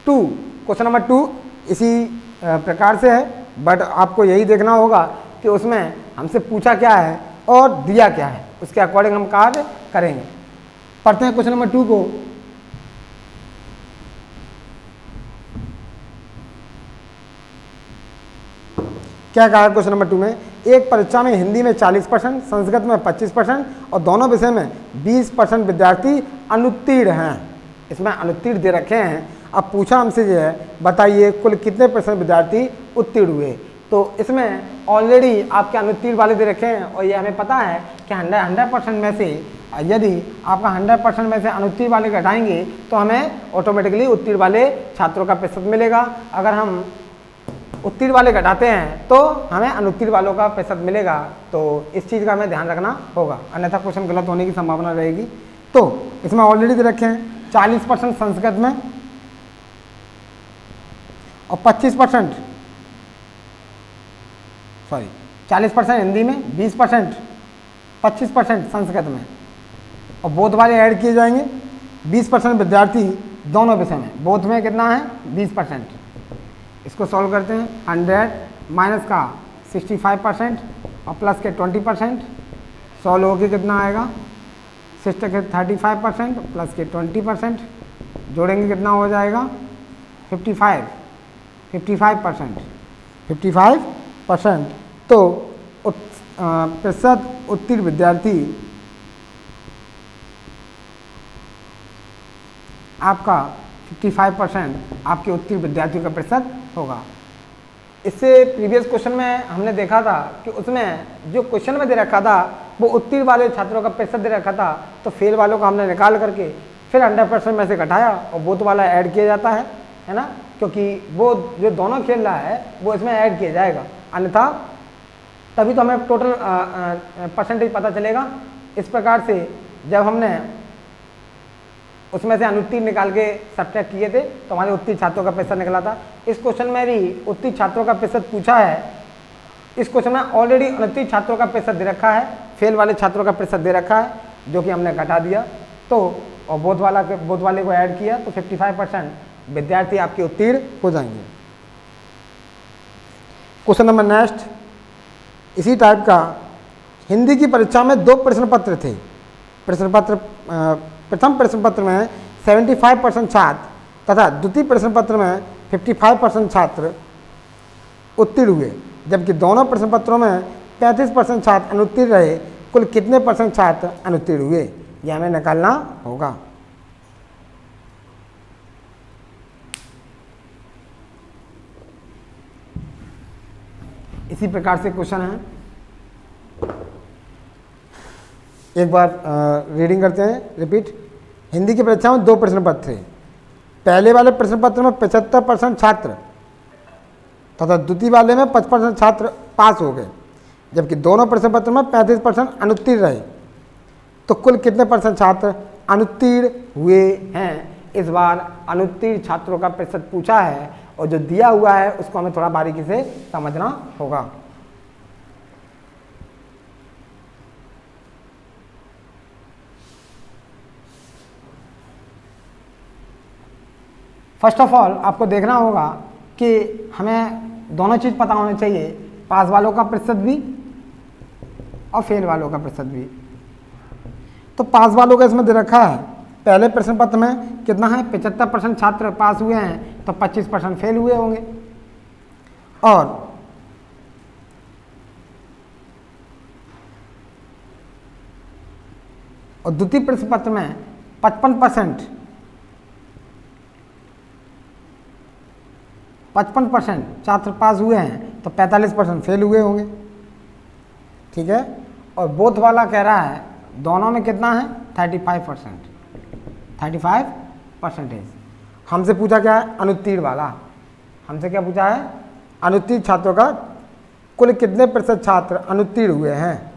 क्वेश्चन नंबर 2 इसी प्रकार से है, बट आपको यही देखना होगा कि उसमें हमसे पूछा क्या है और दिया क्या है, उसके अकॉर्डिंग हम कार्य करेंगे। पढ़ते हैं क्वेश्चन नंबर 2 को। क्या कहा है क्वेश्चन नंबर 2 में, एक परीक्षा में हिंदी में 40%, संस्कृत में 25% और दोनों विषय में 20% विद्यार्थी अनुत्तीर्ण हैं। इसमें अनुत्तीर्ण दे रखे हैं। अब पूछा हमसे जो है बताइए कुल कितने % विद्यार्थी उत्तीर्ण हुए। तो इसमें ऑलरेडी आपके अनुत्तीर्ण वाले दे रखे हैं और ये हमें पता है कि 100% में से यदि आपका 100% में से अनुत्तीर्ण वाले घटाएंगे तो हमें ऑटोमेटिकली उत्तीर्ण वाले छात्रों का प्रतिशत मिलेगा। अगर हम उत्तीर्ण वाले घटाते हैं तो हमें अनुत्तीर्ण वालों का प्रतिशत मिलेगा। तो इस चीज़ का हमें ध्यान रखना होगा, अन्यथा क्वेश्चन गलत होने की संभावना रहेगी। तो इसमें ऑलरेडी दे रखे हैं 40% संस्कृत में और 25% 40% हिंदी में, 20% 25% संस्कृत में और बोध वाले ऐड किए जाएंगे। 20% विद्यार्थी दोनों विषय में, बोध में कितना है 20%। इसको सॉल्व करते हैं। 100 माइनस का 65% और प्लस के 20%, सॉल्व होके कितना आएगा 6 के 35% प्लस के 20%, जोड़ेंगे कितना हो जाएगा 55%। तो प्रतिशत उत्तीर्ण विद्यार्थी आपका 55% आपके उत्तीर्ण विद्यार्थियों का प्रतिशत होगा। इससे प्रीवियस क्वेश्चन में हमने देखा था कि उसमें जो क्वेश्चन में दे रखा था वो उत्तीर्ण वाले छात्रों का प्रतिशत दे रखा था, तो फेल वालों को हमने निकाल करके फिर 100% में से घटाया और बोथ वाला ऐड किया जाता है ना, क्योंकि वो जो दोनों खेल रहा है वो इसमें ऐड किया जाएगा, अन्यथा तभी तो हमें टोटल परसेंटेज पता चलेगा। इस प्रकार से जब हमने उसमें से अनुत्तीर्ण निकाल के सब्ट्रैक्ट किए थे तो हमारे उत्तीर्ण छात्रों का प्रतिशत निकला था। इस क्वेश्चन में भी उत्तीर्ण छात्रों का प्रतिशत पूछा है। इस क्वेश्चन में ऑलरेडी अनुत्तीर्ण छात्रों का प्रतिशत दे रखा है, फेल वाले छात्रों का प्रतिशत दे रखा है, जो कि हमने घटा दिया। तो और बोध वाले को ऐड किया तो 55% विद्यार्थी आपके उत्तीर्ण हो जाएंगे। क्वेश्चन नंबर नेक्स्ट इसी टाइप का, हिंदी की परीक्षा में 2 प्रश्न पत्र थे। प्रथम प्रश्न पत्र में 75% छात्र तथा द्वितीय प्रश्न पत्र में 55% छात्र उत्तीर्ण हुए, जबकि दोनों प्रश्न पत्रों में 35% छात्र अनुत्तीर्ण रहे। कुल कितने % छात्र अनुत्तीर्ण हुए, यह हमें निकालना होगा। इसी प्रकार से क्वेश्चन है, एक बार रीडिंग करते हैं, रिपीट। हिंदी की परीक्षा में 2 प्रश्न पत्र थे। पहले वाले प्रश्न पत्र में 75% छात्र तथा द्वितीय वाले में 55% छात्र पास हो गए, जबकि दोनों प्रश्न पत्र में 35% अनुत्तीर्ण रहे। तो कुल कितने % छात्र अनुत्तीर्ण हुए हैं। इस बार अनुत्तीर्ण छात्रों का प्रतिशत पूछा है और जो दिया हुआ है उसको हमें थोड़ा बारीकी से समझना होगा। फर्स्ट ऑफ ऑल आपको देखना होगा कि हमें दोनों चीज़ पता होनी चाहिए, पास वालों का प्रतिशत भी और फेल वालों का प्रतिशत भी। तो पास वालों का इसमें दे रखा है, पहले प्रश्न पत्र में कितना है 75% छात्र पास हुए हैं, तो 25% फेल हुए होंगे। और और द्वितीय प्रश्न पत्र में 55% 55% छात्र पास हुए हैं तो 45% फेल हुए होंगे, ठीक है। और बोथ वाला कह रहा है दोनों में कितना है 35%। हमसे पूछा क्या है अनुत्तीर्ण वाला, हमसे क्या पूछा है अनुत्तीर्ण छात्रों का कुल कितने प्रतिशत छात्र अनुत्तीर्ण हुए हैं।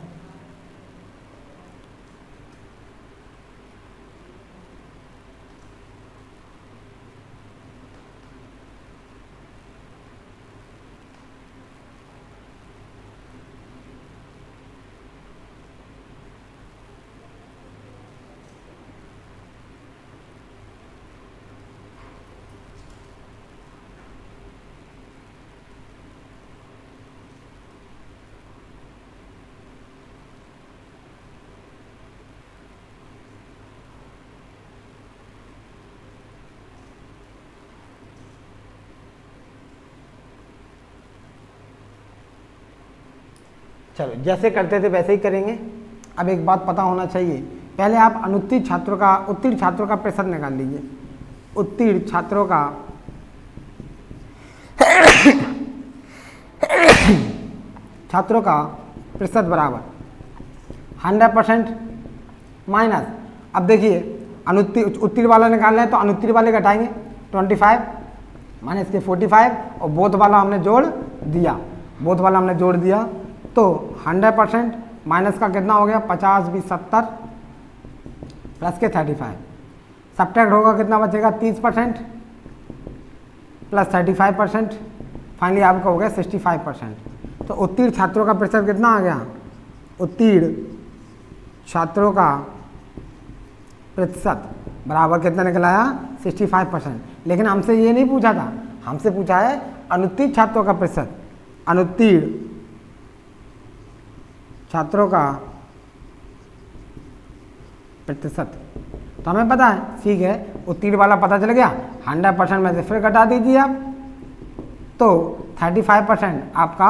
चलो जैसे करते थे वैसे ही करेंगे। अब एक बात पता होना चाहिए, पहले आप अनुत्तीर्ण छात्रों का उत्तीर्ण छात्रों का प्रतिशत निकाल लीजिए। उत्तीर्ण छात्रों का प्रतिशत बराबर 100% माइनस, अब देखिए उत्तीर्ण वाला निकालना है तो अनुत्तीर्ण वाले घटाएंगे 25 माइनस के 45 और बोथ वाला हमने जोड़ दिया तो 100% माइनस का कितना हो गया 50 20 70 प्लस के 35, सब्ट्रैक्ट होगा कितना बचेगा 30% प्लस 35%, फाइनली आपका हो गया 65%। तो उत्तीर्ण छात्रों का प्रतिशत कितना आ गया, उत्तीर्ण छात्रों का प्रतिशत बराबर कितना निकल आया 65%। लेकिन हमसे ये नहीं पूछा था, हमसे पूछा है अनुत्तीर्ण छात्रों का प्रतिशत, अनुत्तीर्ण छात्रों का प्रतिशत। तो हमें पता है, ठीक है, उत्तीर्ण वाला पता चल गया, 100% में से फिर घटा दीजिए आप, तो 35% आपका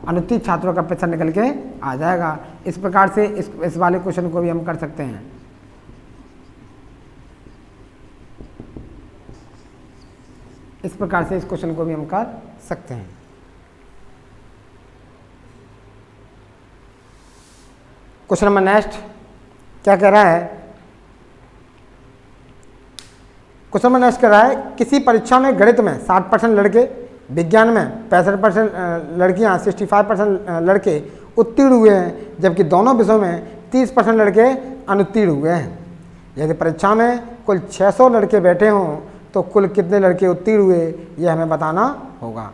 अनुत्तीर्ण छात्रों का प्रतिशत निकल के आ जाएगा। इस प्रकार से इस वाले क्वेश्चन को भी हम कर सकते हैं। इस प्रकार से इस क्वेश्चन को भी हम कर सकते हैं। क्वेश्चन नंबर नेक्स्ट क्या कह रहा है, क्वेश्चन नंबर नेक्स्ट कह रहा है किसी परीक्षा में गणित में 60% लड़के, विज्ञान में 65% लड़कियां, 65% लड़के उत्तीर्ण हुए हैं, जबकि दोनों विषयों में 30% लड़के अनुत्तीर्ण हुए हैं। यदि परीक्षा में कुल 600 लड़के बैठे हों तो कुल कितने लड़के उत्तीर्ण हुए, ये हमें बताना होगा।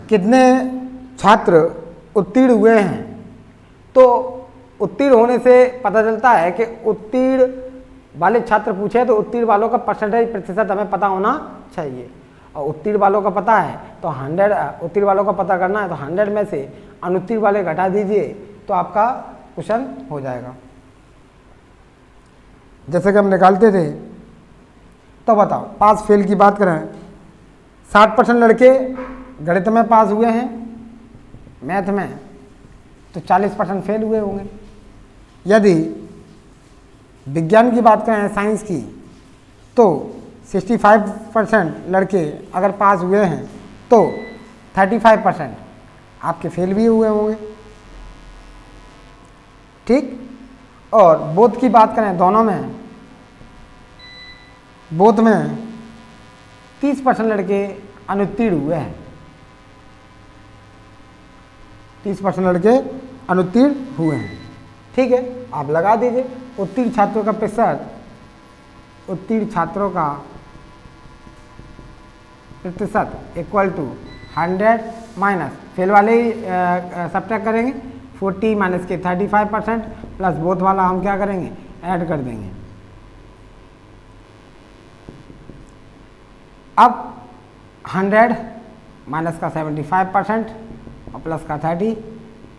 कितने छात्र उत्तीर्ण हुए हैं, तो उत्तीर्ण होने से पता चलता है कि उत्तीर्ण वाले छात्र पूछे तो उत्तीर्ण वालों का परसेंटेज प्रतिशत हमें पता होना चाहिए। और उत्तीर्ण वालों का पता है तो 100, उत्तीर्ण वालों का पता करना है तो 100 में से अनुत्तीर्ण वाले घटा दीजिए तो आपका क्वेश्चन हो जाएगा। जैसे कि हम निकालते थे, तो बताओ पास फेल की बात करें, 60% लड़के गणित में पास हुए हैं, मैथ में, तो 40% फेल हुए होंगे। यदि विज्ञान की बात करें, साइंस की, तो 65% लड़के अगर पास हुए हैं तो 35% आपके फेल भी हुए होंगे, ठीक। और बोथ की बात करें, दोनों में, बोथ में 30% लड़के अनुत्तीर्ण हुए हैं, 30% लड़के अनुत्तीर्ण हुए हैं, ठीक है। आप लगा दीजिए उत्तीर्ण छात्रों का प्रतिशत, उत्तीर्ण छात्रों का प्रतिशत इक्वल टू 100 माइनस फेल वाले ही सब्ट्रैक्ट करेंगे, 40 माइनस के 35% प्लस बोथ वाला हम क्या करेंगे ऐड कर देंगे। अब 100 माइनस का 75% और प्लस का 30,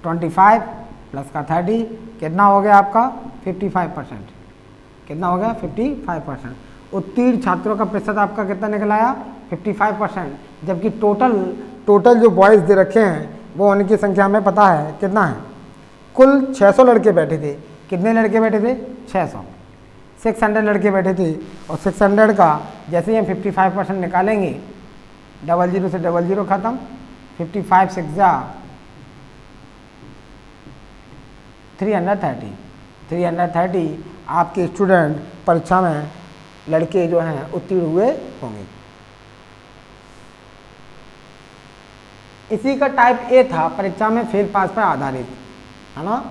25 प्लस का 30 कितना हो गया आपका 55%। कितना हो गया 55%। उत्तीर्ण छात्रों का प्रतिशत आपका कितना निकल आया 55%, जबकि टोटल जो बॉयज़ दे रखे हैं वो उनकी संख्या में पता है कितना है, कुल 600 लड़के बैठे थे। कितने लड़के बैठे थे 600 लड़के बैठे थे, और 600 का जैसे ही हम 55% निकालेंगे, 00 से 00 खत्म, 55 6 जा 330 आपके स्टूडेंट परीक्षा में लड़के जो हैं उत्तीर्ण हुए होंगे। इसी का टाइप ए था परीक्षा में फेल पास पर आधारित, है ना।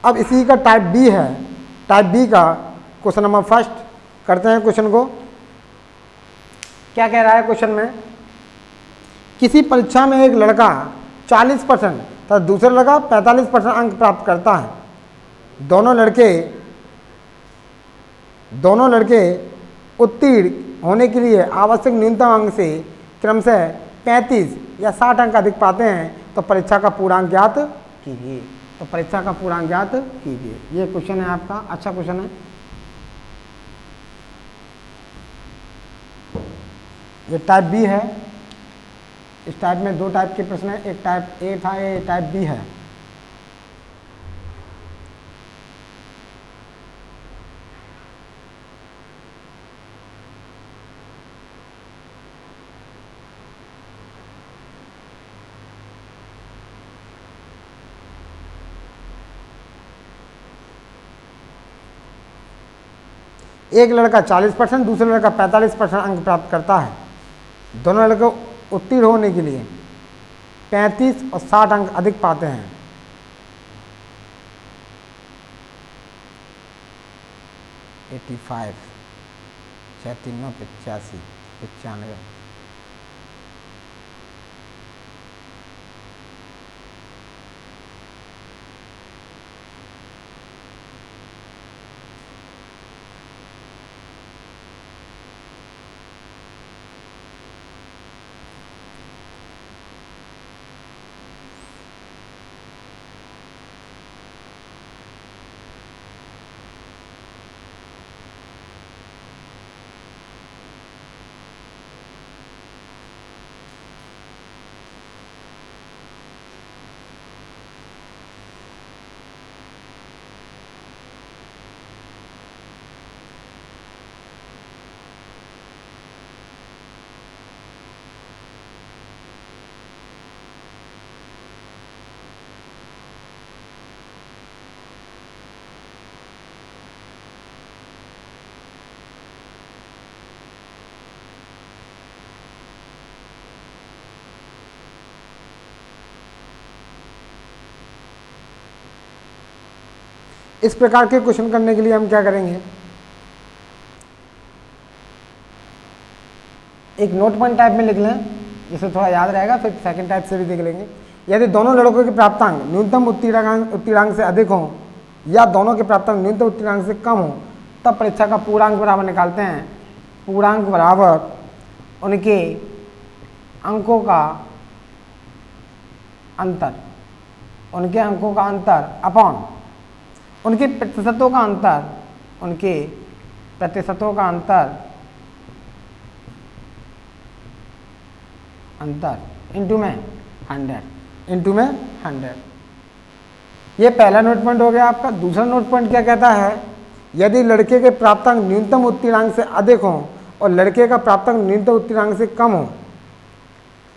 अब इसी का टाइप बी है। टाइप बी का क्वेश्चन नंबर फर्स्ट करते हैं। क्वेश्चन को क्या कह रहा है क्वेश्चन में, किसी परीक्षा में एक लड़का 40% तथा दूसरा लड़का 45% अंक प्राप्त करता है। दोनों लड़के उत्तीर्ण होने के लिए आवश्यक न्यूनतम अंक से क्रमशः 35 या 60 अंक अधिक पाते हैं, तो परीक्षा का पूर्णांक ज्ञात कीजिए। तो परीक्षा का पूर्णांक ज्ञात कीजिए, ये क्वेश्चन है आपका। अच्छा क्वेश्चन है ये। टाइप बी है। इस टाइप में 2 टाइप के प्रश्न हैं, एक टाइप ए था, ये टाइप बी है। एक लड़का 40%, दूसरा लड़का 45% अंक प्राप्त करता है। दोनों लड़के उत्तीर्ण होने के लिए 35 और 60 अंक अधिक पाते हैं। एटी 85 85 95 इस प्रकार के क्वेश्चन करने के लिए हम क्या करेंगे, एक नोट पॉइंट टाइप में लिख लें जिससे थोड़ा याद रहेगा, फिर सेकंड टाइप से भी देख लेंगे। यदि दोनों लड़कों के प्राप्तांक न्यूनतम उत्तीर्णांक से अधिक हों या दोनों के प्राप्तांक न्यूनतम उत्तीर्णांक से कम हो, तब परीक्षा का पूर्णांक बराबर निकालते हैं। पूर्णांक बराबर उनके अंकों का अंतर, उनके अंकों का अंतर अपॉन उनके प्रतिशतों का अंतर, उनके प्रतिशतों का अंतर इंटू में 100। ये पहला नोट पॉइंट हो गया आपका। दूसरा नोट पॉइंट क्या कहता है, यदि लड़के के प्राप्तांक न्यूनतम उत्तीर्णांक से अधिक हों और लड़के का प्राप्तांक न्यूनतम उत्तीर्णांक से कम हो,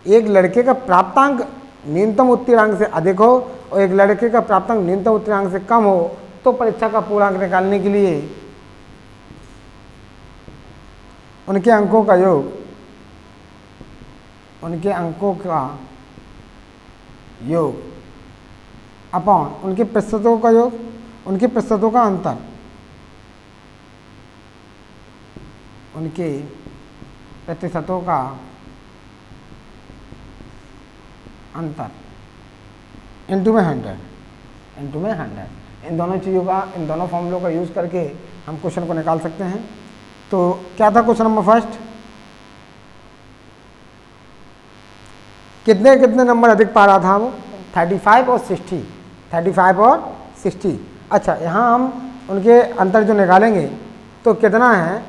एक लड़के का प्राप्तांक न्यूनतम उत्तीर्णांक से अधिक हो और एक लड़के का प्राप्तांक न्यूनतम उत्तीर्णांक से कम हो, तो परीक्षा का पूर्णांक निकालने के लिए उनके अंकों का योग, उनके अंकों का योग अपॉन उनके प्रतिशतों का योग, उनके प्रतिशतों का अंतर, उनके प्रतिशतों का अंतर इंटू में 100। इन दोनों चीज़ों का, इन दोनों फॉर्मूलों का यूज़ करके हम क्वेश्चन को निकाल सकते हैं। तो क्या था क्वेश्चन नंबर फर्स्ट, कितने कितने नंबर अधिक पा रहा था वो, 35 और 60। अच्छा, यहाँ हम उनके अंतर जो निकालेंगे, तो कितना है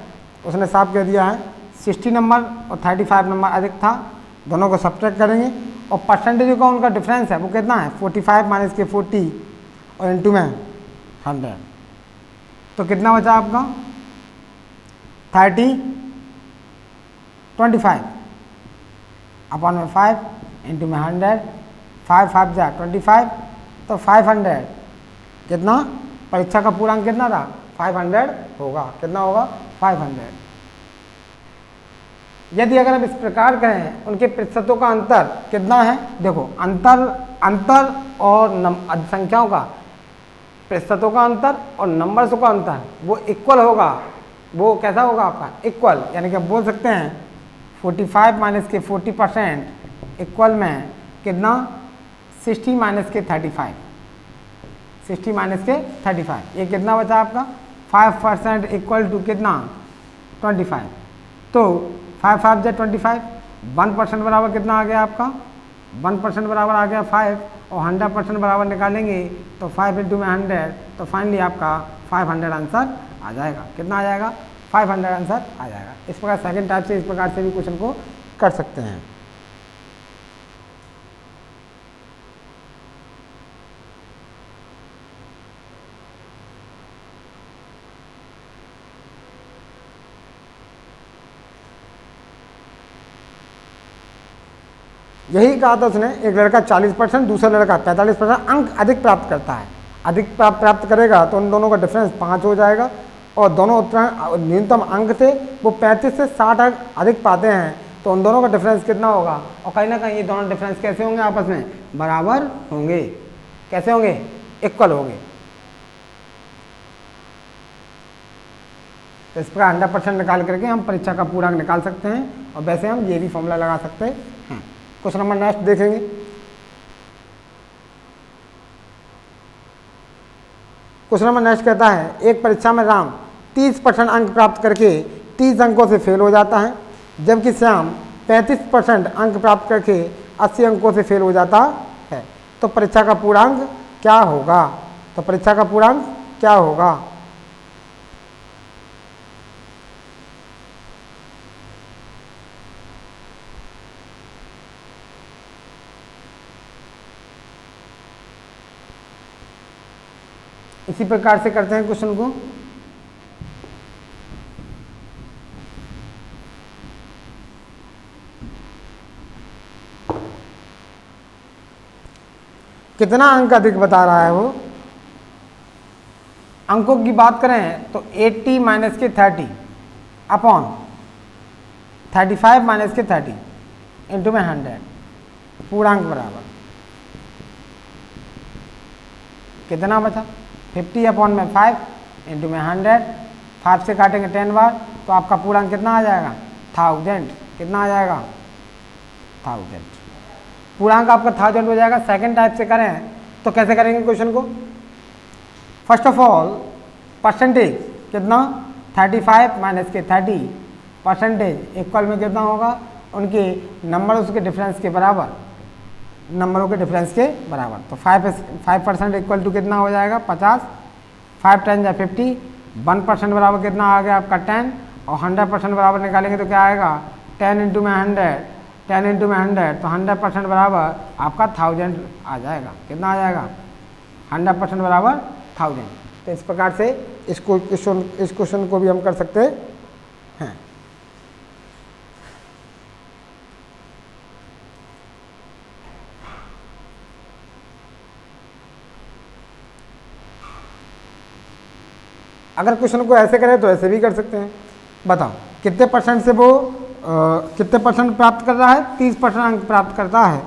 उसने साफ कह दिया है 60 नंबर और 35 नंबर अधिक था, दोनों को सब्ट्रैक्ट करेंगे और परसेंटेज का उनका डिफरेंस है वो कितना है 45 माइनस के 40 और इंटू में 100, तो कितना बचा आपका 25 अपॉन में 5 इंटू में 100, 5 5 जा 25, तो 500 कितना परीक्षा का पूर्णांक कितना था 500 होगा, कितना होगा 500। यदि अगर हम इस प्रकार कहें उनके प्रतिशतों का अंतर कितना है, देखो अंतर और संख्याओं का प्रतिशतों का अंतर और नंबर्स का अंतर वो इक्वल होगा, वो कैसा होगा आपका इक्वल, यानी कि आप बोल सकते हैं 45 माइनस के 40% इक्वल में कितना 60 माइनस के 35, 60 माइनस के 35, ये कितना बचा आपका 5% इक्वल टू कितना 25, तो 5 5 जा 25, 1% बराबर कितना आ गया आपका 1% बराबर आ गया 5 और 100% बराबर निकालेंगे तो 5 इंटू में 100, तो फाइनली आपका 500 आंसर आ जाएगा, कितना आ जाएगा 500 आंसर आ जाएगा। इस प्रकार सेकंड टाइप से इस प्रकार से भी क्वेश्चन को कर सकते हैं। यही कहा था उसने, एक लड़का 40%, दूसरा लड़का 45% अंक अधिक प्राप्त करता है, अधिक प्राप्त करेगा तो उन दोनों का डिफरेंस 5 हो जाएगा और दोनों उत्तरायण न्यूनतम अंक थे वो 35 से 60 अंक अधिक पाते हैं, तो उन दोनों का डिफरेंस कितना होगा, और कहीं ना कहीं ये दोनों डिफरेंस कैसे होंगे आपस में बराबर होंगे, कैसे होंगे इक्वल होंगे। तो इस प्रकार 100% निकाल करके हम परीक्षा का पूर्णांक निकाल सकते हैं और वैसे हम ये भी फॉर्मूला लगा सकते हैं। क्वेश्चन नंबर नेक्स्ट देखेंगे। क्वेश्चन नंबर नेक्स्ट कहता है एक परीक्षा में राम 30% अंक प्राप्त करके 30 अंकों से फेल हो जाता है, जबकि श्याम 35% अंक प्राप्त करके 80 अंकों से फेल हो जाता है, तो परीक्षा का पूर्णांक क्या होगा, तो परीक्षा का पूर्णांक क्या होगा। इसी प्रकार से करते हैं क्वेश्चन को। कितना अंक अधिक बता रहा है वो, अंकों की बात करें तो 80 माइनस के 30 अपॉन 35 माइनस के 30 इंटू में 100 पूर्णांक बराबर कितना बचा 50 अपॉन में 5 इंटू में 100, 5 से काटेंगे 10 बार तो आपका पूर्णांक कितना आ जाएगा 1000, कितना आ जाएगा 1000, पूर्णांक आपका 1000 हो जाएगा। सेकंड टाइप से करें तो कैसे करेंगे क्वेश्चन को, फर्स्ट ऑफ ऑल परसेंटेज कितना 35 माइनस के 30 परसेंटेज इक्वल में कितना होगा उनके नंबरों के डिफरेंस के बराबर, नंबरों के डिफरेंस के बराबर, तो 5% इक्वल टू कितना हो जाएगा 50, 5 10 या 50, 1% बराबर कितना आ गया आपका 10 और 100% बराबर निकालेंगे तो क्या आएगा 10 इंटू में 100, 10 इंटू में 100, तो 100% बराबर आपका 1000 आ जाएगा, कितना आ जाएगा 100% बराबर 1000। तो इस प्रकार से इस क्वेश्चन को भी हम कर सकते हैं। अगर क्वेश्चन को ऐसे करें तो ऐसे भी कर सकते हैं। बताओ कितने परसेंट से वो कितने परसेंट प्राप्त कर रहा है 30% अंक प्राप्त करता है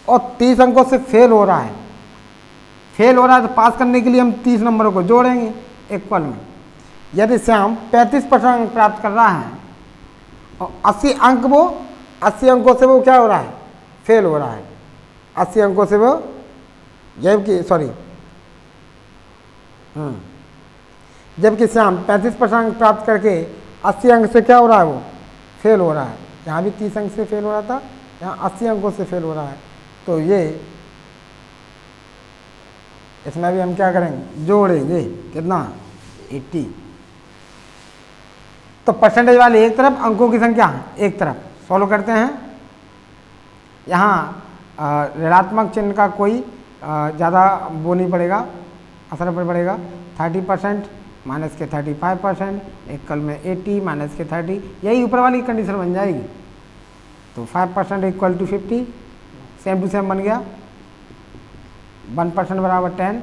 और 30 अंकों से फेल हो रहा है, फेल हो रहा है तो पास करने के लिए हम 30 नंबरों को जोड़ेंगे इक्वल में। यदि श्याम 35% अंक प्राप्त कर रहा है और 80 अंकों से वो क्या हो रहा है फेल हो रहा है, 80 अंकों से वो जबकि श्याम 35% अंक प्राप्त करके 80 अंक से क्या हो रहा है वो फेल हो रहा है, यहाँ भी 30 अंक से फेल हो रहा था, यहाँ 80 अंकों से फेल हो रहा है, तो ये इसमें भी हम क्या करेंगे जोड़ेंगे कितना 80, तो परसेंटेज वाले एक तरफ, अंकों की संख्या एक तरफ। सॉल्व करते हैं। यहाँ ऋणात्मक चिन्ह का कोई ज़्यादा वो नहीं पड़ेगा, असर पर पड़ेगा। 30% माइनस के 35%, इक्वल में 80 माइनस के 30, यही ऊपर वाली कंडीशन बन जाएगी। तो 5% equal to 50, same to same बन गया। 1% बराबर 10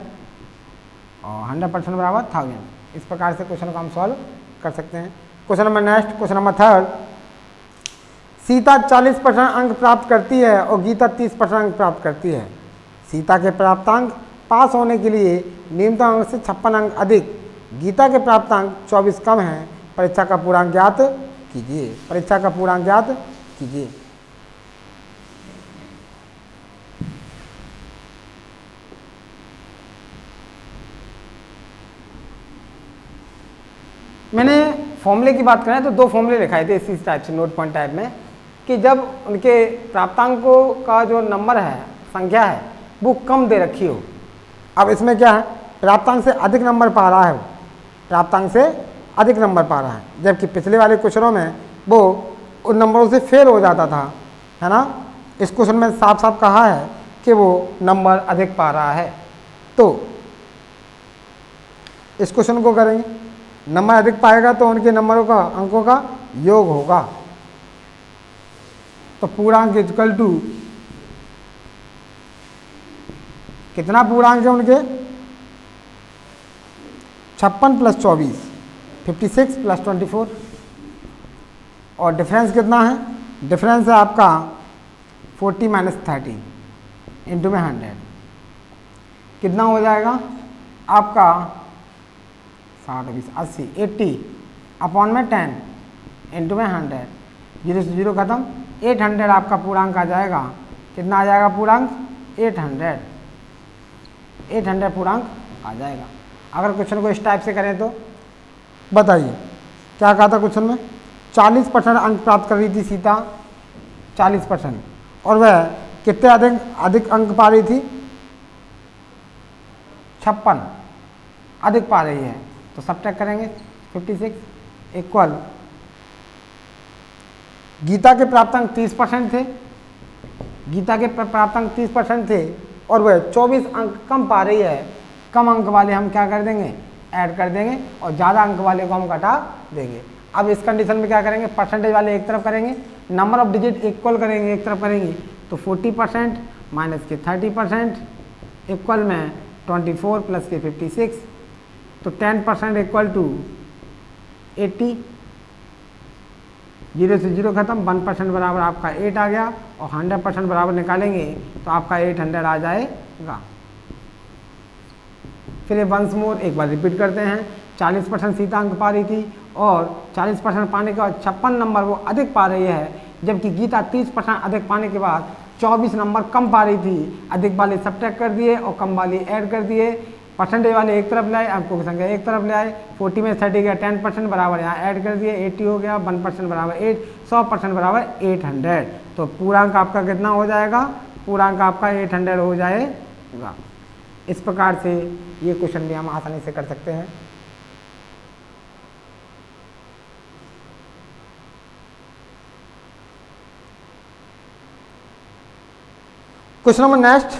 और 100% बराबर 1000। इस प्रकार से क्वेश्चन को हम सॉल्व कर सकते हैं। Question number next, question number 3। Sita 40% अंक प्राप्त करती है और गीता 30% अंक प्राप्त करती है। सीता के प्राप्तांक पास होने के लिए न्यूनतम अंक से 56 अंक अधिक, गीता के प्राप्तांक 24 कम है। परीक्षा का पूर्णांक ज्ञात कीजिए। परीक्षा का पूर्णांक ज्ञात कीजिए। मैंने फॉर्मूले की बात करें तो 2 फॉर्मूले लिखाए थे इसी टाइप से, नोट पॉइंट टाइप में, कि जब उनके प्राप्तांकों का जो नंबर है, संख्या है, वो कम दे रखी हो। अब इसमें क्या है, प्राप्तांक से अधिक नंबर पा रहा है वो, प्राप्तांक से अधिक नंबर पा रहा है, जबकि पिछले वाले क्वेश्चनों में वो उन नंबरों से फेल हो जाता था, है ना। इस क्वेश्चन में साफ साफ कहा है कि वो नंबर अधिक पा रहा है। तो इस क्वेश्चन को करेंगे, नंबर अधिक पाएगा तो उनके नंबरों का, अंकों का योग होगा। तो पूर्णांक इक्वल टू, कितना पूर्णांक है उनके, 56 प्लस 24, 56 प्लस 24, और डिफरेंस कितना है, डिफरेंस है आपका 40 माइनस 30 इंटू में 100, कितना हो जाएगा आपका 60 20 80 80 अपॉन में 10 इंटू में 100, 0 से 0 खत्म, 800 आपका पूर्णांक आ जाएगा। कितना आ जाएगा पूर्णांक, 800 पूर्णांक आ जाएगा। अगर क्वेश्चन को इस टाइप से करें तो बताइए क्या कहा था क्वेश्चन में, 40% अंक प्राप्त कर रही थी सीता, 40%, और वह कितने अधिक अंक पा रही थी, 56 अधिक पा रही है। तो सब्ट्रैक्ट करेंगे 56 इक्वल, गीता के प्राप्तांक 30% थे, गीता के प्राप्तांक 30% थे और वह 24 अंक कम पा रही है। कम अंक वाले हम क्या कर देंगे, ऐड कर देंगे, और ज़्यादा अंक वाले को हम घटा देंगे। अब इस कंडीशन में क्या करेंगे, परसेंटेज वाले एक तरफ करेंगे, नंबर ऑफ डिजिट इक्वल करेंगे एक तरफ करेंगे। तो 40% माइनस के 30% इक्वल में 24 प्लस के 56, तो 10% इक्वल टू 80, 0 से 0 खत्म, 1% बराबर आपका 8 आ गया, और 100% बराबर निकालेंगे तो आपका 800 आ जाएगा। फिर वंस मोर एक बार रिपीट करते हैं, 40% सीता अंक पा रही थी और 40% पाने के बाद 56 नंबर वो अधिक पा रही है, जबकि गीता 30% अधिक पाने के बाद 24 नंबर कम पा रही थी। अधिक वाले सब्ट्रैक्ट कर दिए और कम वाले ऐड कर दिए। परसेंटेज वाले एक तरफ लाए, अंकों की संख्या एक तरफ ले आए। 40 में 30 गया, 10% बराबर यहाँ ऐड कर दिए, 80 हो गया, 1% बराबर 8, 100% बराबर 800। तो पूर्णांक आपका कितना हो जाएगा, पूर्णांक आपका 800 हो जाएगा। इस प्रकार से ये क्वेश्चन भी हम आसानी से कर सकते हैं। क्वेश्चन नंबर नेक्स्ट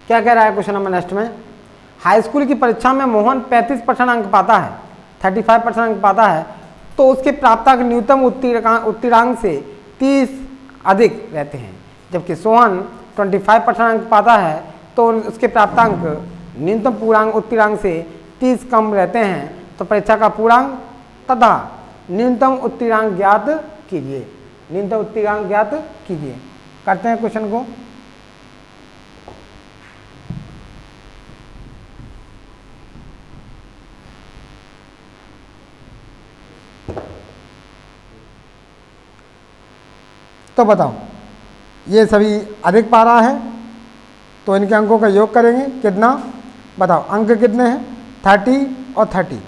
क्या कह रहा है, क्वेश्चन नंबर नेक्स्ट में, हाई स्कूल की परीक्षा में मोहन 35% अंक पाता है, 35% अंक पाता है, तो उसके प्राप्तांक न्यूनतम उत्तीर्णांक से 30 अधिक रहते हैं। जबकि सोहन 25% अंक पाता है तो उसके प्राप्तांक न्यूनतम पूर्णांक उत्तीर्णांक से 30 कम रहते हैं। तो परीक्षा का पूर्णांक तथा न्यूनतम उत्तीर्णांक ज्ञात कीजिए। न्यूनतम उत्तीर्णांक ज्ञात कीजिए। करते हैं क्वेश्चन को। तो बताओ, ये सभी अधिक पा रहा है तो इनके अंकों का योग करेंगे, कितना बताओ, अंक कितने हैं, 30 और 30,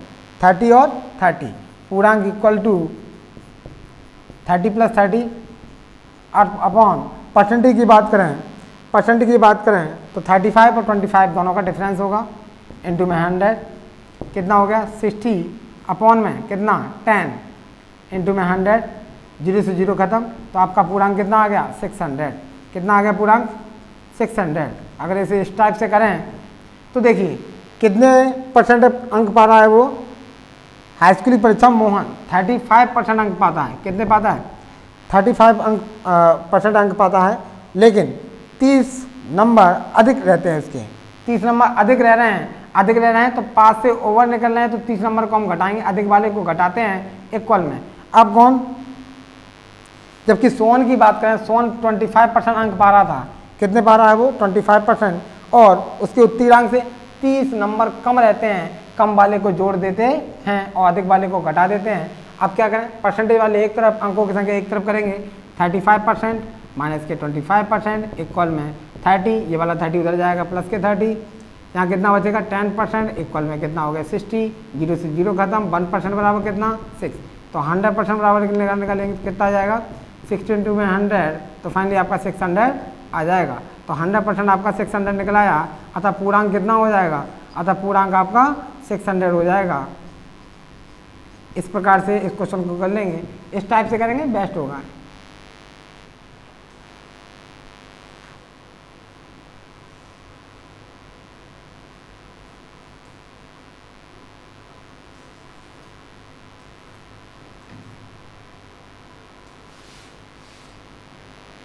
30 और 30, पूर्णांक equal to 30 plus 30 upon percentage की बात करें, परसेंटेज की बात करें तो 35 और 25 दोनों का डिफरेंस होगा, इंटू में 100, कितना हो गया 60 अपॉन में कितना 10, इंटू में 100, 0 से 0 खत्म, तो आपका पूर्णांक कितना आ गया 600। कितना आ गया पूर्णांक 600। अगर इसे इस टाइप से करें तो देखिए कितने परसेंट अंक पा रहा है वो, हाई स्कूल की परीक्षा में मोहन 35% अंक पाता है। कितने पाता है 35% अंक पाता है, लेकिन 30 नंबर अधिक रहते हैं उसके, 30 नंबर अधिक रह रहे हैं तो पास से ओवर निकल रहे हैं, तो 30 नंबर को हम घटाएंगे, अधिक वाले को घटाते हैं इक्वल में। अब कौन, जबकि सोन की बात करें, सोन 25% अंक पा रहा था। कितने पा रहा है वो 25%, और उसके उत्तीर्णांक से 30 नंबर कम रहते हैं, कम वाले को जोड़ देते हैं और अधिक वाले को घटा देते हैं। अब क्या करें, परसेंटेज वाले एक तरफ, अंकों की संख्या एक तरफ करेंगे, 35% माइनस के 25% इक्वल में 30, ये वाला 30 उधर जाएगा प्लस के 30, यहाँ कितना बचेगा 10% इक्वल में कितना हो गया 60, 0 से 0 खत्म, 1% बराबर कितना 6, तो 100% बराबर निकालेंगे कितना आ जाएगा 60 इंटू में 100, तो फाइनली आपका 600 आ जाएगा। तो 100% आपका 600 निकल आया, अतः पूर्णांक कितना हो जाएगा, अतः पूर्णांक आपका 600 हो जाएगा। इस प्रकार से इस क्वेश्चन को कर लेंगे, इस टाइप से करेंगे बेस्ट होगा।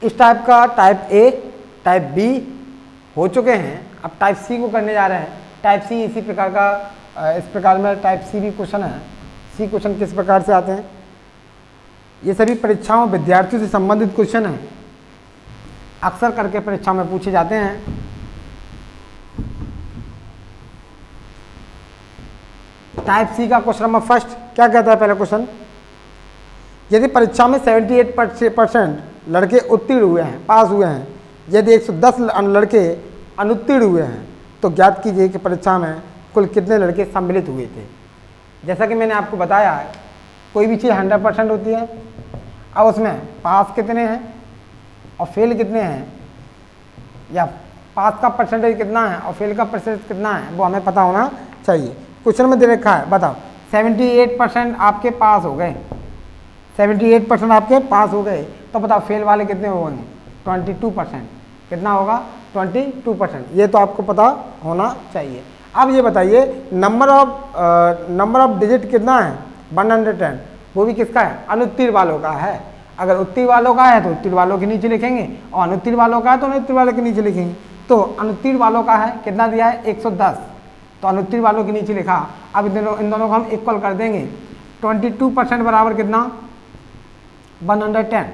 इस टाइप का टाइप ए, टाइप बी हो चुके हैं, अब टाइप सी को करने जा रहे हैं। टाइप सी इसी प्रकार का, इस प्रकार में टाइप सी भी क्वेश्चन है। सी क्वेश्चन किस प्रकार से आते हैं, ये सभी परीक्षाओं विद्यार्थियों से संबंधित क्वेश्चन हैं, अक्सर करके परीक्षा में पूछे जाते हैं। टाइप सी का क्वेश्चन नंबर फर्स्ट क्या कहता है, पहला क्वेश्चन, यदि परीक्षा में 78% लड़के उत्तीर्ण हुए हैं, पास हुए हैं, यदि 110 लड़के अनुत्तीर्ण हुए हैं, तो ज्ञात कीजिए कि परीक्षा में कुल कितने लड़के सम्मिलित हुए थे। जैसा कि मैंने आपको बताया है, कोई भी चीज़ 100% होती है, अब उसमें पास कितने हैं और फेल कितने हैं, या पास का परसेंटेज कितना है और फेल का परसेंटेज कितना है, वो हमें पता होना चाहिए। क्वेश्चन में दे रखा है, बताओ 78% आपके पास हो गए, 78% आपके पास हो गए, तो बताओ फेल वाले कितने होंगे 22%। कितना होगा 22%, ये तो आपको पता होना चाहिए। अब ये बताइए नंबर ऑफ डिजिट कितना है 110, वो भी किसका है, अनुत्तीर्ण वालों का है। अगर उत्तीर्ण वालों का है तो उत्तीर्ण वालों के नीचे लिखेंगे, और अनुत्तीर्ण वालों का है तो अनुत्तीर्ण वालों के नीचे लिखेंगे। तो अनुत्तीर्ण वालों का है कितना दिया है 110, तो अनुत्तीर्ण वालों के नीचे लिखा। अब इन दोनों को हम इक्वल कर देंगे, 22% बराबर कितना 110,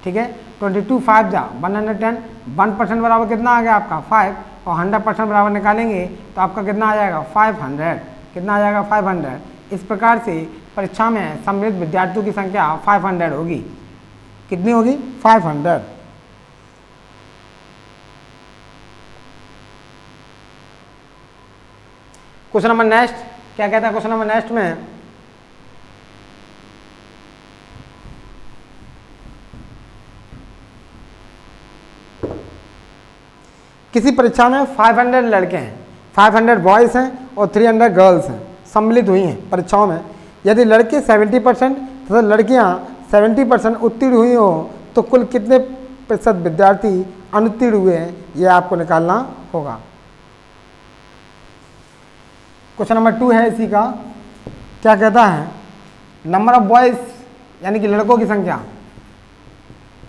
ठीक है, 22 5 जा 110, 1% बराबर कितना आ गया आपका 5, और 100% बराबर निकालेंगे तो आपका कितना आ जाएगा 500। कितना आ जाएगा 500। इस प्रकार से परीक्षा में सम्मिलित विद्यार्थियों की संख्या 500 होगी। कितनी होगी 500। क्वेश्चन नंबर नेक्स्ट क्या कहता है, क्वेश्चन नंबर नेक्स्ट में किसी परीक्षा में 500 लड़के हैं, 500 बॉयज़ हैं और 300 गर्ल्स हैं, सम्मिलित हुई हैं परीक्षाओं में। यदि लड़के 70% तथा लड़कियां 70% उत्तीर्ण हुई हो, तो कुल कितने प्रतिशत विद्यार्थी अनुत्तीर्ण हुए हैं, यह आपको निकालना होगा। क्वेश्चन नंबर 2 है इसी का, क्या कहता है, नंबर ऑफ बॉयज़ यानी कि लड़कों की संख्या,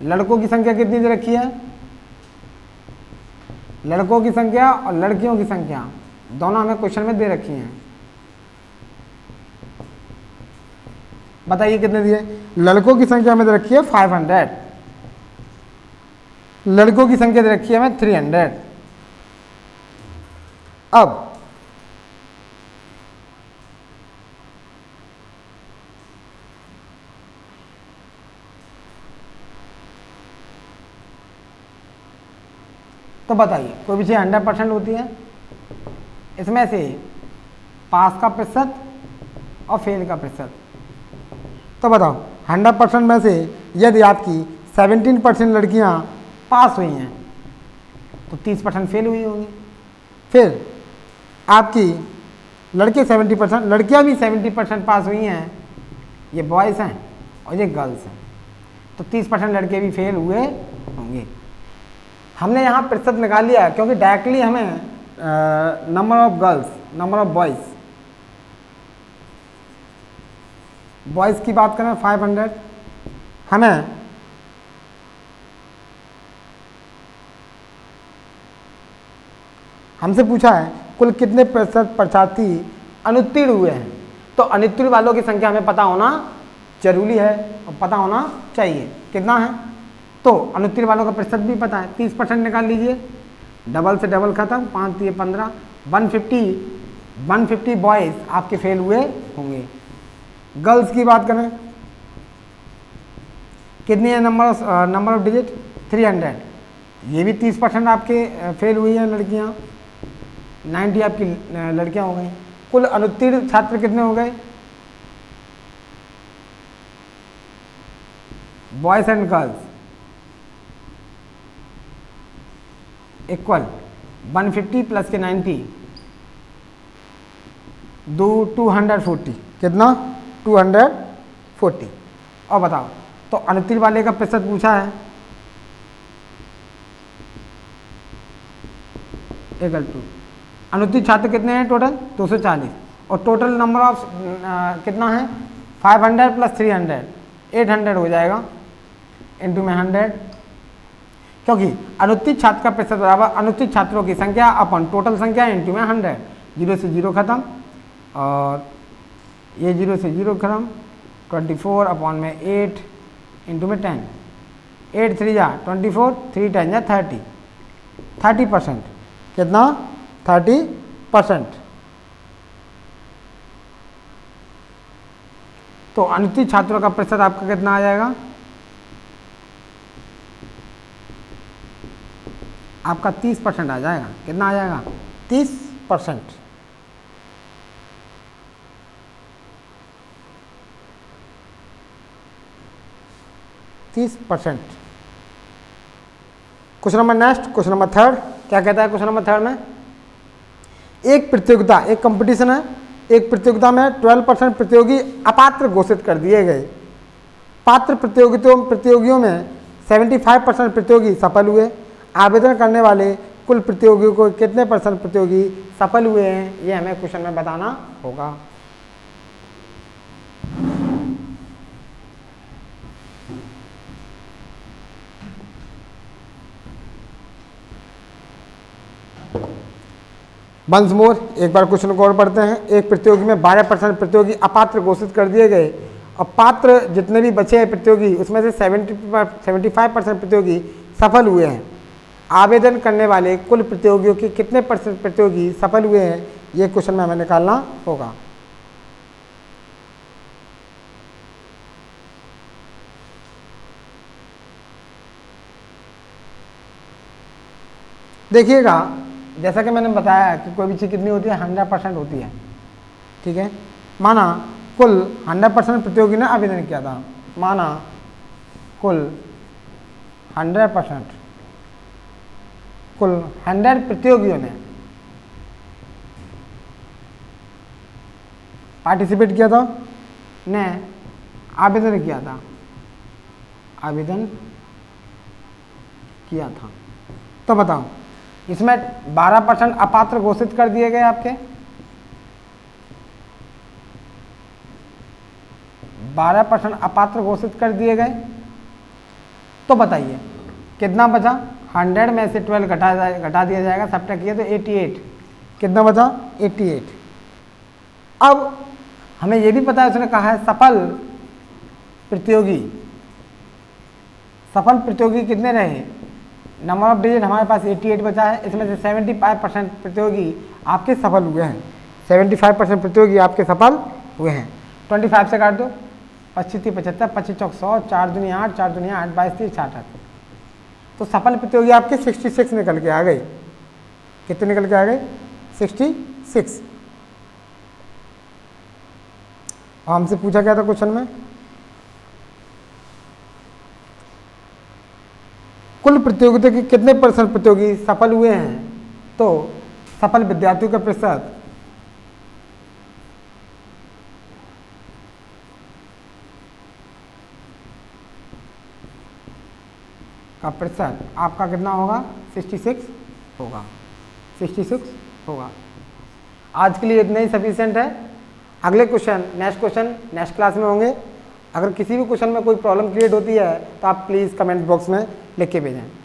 लड़कों की संख्या कितनी दे रखी है, लड़कों की संख्या और लड़कियों की संख्या दोनों हमें क्वेश्चन में दे रखी हैं। बताइए कितने दिए, लड़कों की संख्या में दे रखी है 500, लड़कों की संख्या दे रखी है हमें 300। अब तो बताइए कोई भी चीज़ 100% होती है, इसमें से पास का प्रतिशत और फेल का प्रतिशत। तो बताओ 100% में से यदि आपकी 17% लड़कियां पास हुई हैं तो 30% फेल हुई होंगी। फिर आपकी लड़के 70%, लड़कियां भी 70% पास हुई हैं, ये बॉयज़ हैं, और ये गर्ल्स हैं, तो 30% लड़के भी फेल हुए होंगे। हमने यहाँ प्रतिशत निकाल लिया क्योंकि डायरेक्टली हमें number of girls, number of boys की बात करें 500, हमें हमसे पूछा है कुल कितने प्रतिशत परीक्षार्थी अनुत्तीर्ण हुए हैं। तो अनुत्तीर्ण वालों की संख्या हमें पता होना जरूरी है और पता होना चाहिए कितना है। तो अनुत्तीर्ण वालों का प्रतिशत भी पता है, 30% निकाल लीजिए, डबल से डबल खत्म, 5 3 15, 150 बॉयज़ आपके फेल हुए होंगे। गर्ल्स की बात करें कितनी है नंबर ऑफ डिजिट 300, ये भी 30% आपके फेल हुई हैं लड़कियां, 90 आपकी लड़कियां हो गई। कुल अनुत्तीर्ण छात्र कितने हो गए, boys and girls equal 150 plus के 90 240, कितना 240। और बताओ, तो अनुत्तीर्ण वाले का प्रतिशत पूछा है इक्वल टू, अनुत्तीर्ण छात्र कितने हैं टोटल 240, और टोटल नंबर ऑफ कितना है 500 प्लस 300 800 हो जाएगा, इंटू में 100, क्योंकि अनुत्तीर्ण छात्र का प्रतिशत बराबर अनुत्तीर्ण छात्रों की संख्या अपन टोटल संख्या इंटू में 100, 0 से 0 खत्म, और ये 0 से 0 खत्म, 24 अपॉन में 8 इंटू में 10, 8 3 जा 24, 3 10 जा 30%, कितना 30%। तो अनुत्तीर्ण छात्रों का प्रतिशत आपका कितना आ जाएगा, आपका 30% आ जाएगा। कितना आ जाएगा 30%। Question number next, question number third क्या कहता है। क्वेश्चन नंबर थर्ड में एक प्रतियोगिता, एक कंपटीशन है, एक प्रतियोगिता में 12% प्रतियोगी अपात्र घोषित कर दिए गए। पात्र प्रतियोगियों में 75% प्रतियोगी सफल हुए। आवेदन करने वाले कुल प्रतियोगियों को कितने % प्रतियोगी सफल हुए हैं, ये हमें क्वेश्चन में बताना होगा। वंस मोर, एक बार क्वेश्चन को और पढ़ते हैं। एक प्रतियोगी में 12% प्रतियोगी अपात्र घोषित कर दिए गए और पात्र जितने भी बचे हैं प्रतियोगी उसमें से 75% प्रतियोगी सफल हुए हैं। आवेदन करने वाले कुल प्रतियोगियों के कितने % प्रतियोगी सफल हुए हैं, ये क्वेश्चन में हमें निकालना होगा। देखिएगा, जैसा कि मैंने बताया कि कोई भी चीज़ कितनी होती है 100% होती है, ठीक है। माना कुल 100% प्रतियोगी ने आवेदन किया था, माना कुल 100% कुल 100 प्रतियोगियों ने पार्टिसिपेट किया था, ने आवेदन किया था, आवेदन किया था। तो बताओ इसमें 12% अपात्र घोषित कर दिए गए आपके, 12% अपात्र घोषित कर दिए गए। तो बताइए कितना बचा, 100 में से 12 घटा दिया जाएगा, सब्ट्रैक्ट किया तो 88, कितना बचा 88। अब हमें यह भी पता है, उसने कहा है सफल प्रतियोगी कितने रहे, नंबर ऑफ डिजिट हमारे पास 88 बचा है, इसमें से 75% प्रतियोगी आपके सफल हुए हैं, 75% प्रतियोगी आपके सफल हुए हैं। 25 से काट दो, 25 3 75, 25 चौक 100, 4 दूनी 8, 4 दूनी 8, 22 3 66, तो सफल प्रतियोगी आपके 66 निकल के आ गए। कितने निकल के आ गए 66। और हमसे पूछा क्या था क्वेश्चन में, कुल प्रतियोगिता के कितने % प्रतियोगी सफल हुए हैं। तो सफल विद्यार्थियों का प्रतिशत का प्रतिशत आपका कितना होगा, 66 होगा, 66 होगा। आज के लिए इतना ही सफिशिएंट है। अगले question, next question next class में होंगे। अगर किसी भी क्वेश्चन में कोई प्रॉब्लम क्रिएट होती है तो आप प्लीज़ कमेंट बॉक्स में लिख के भेजें।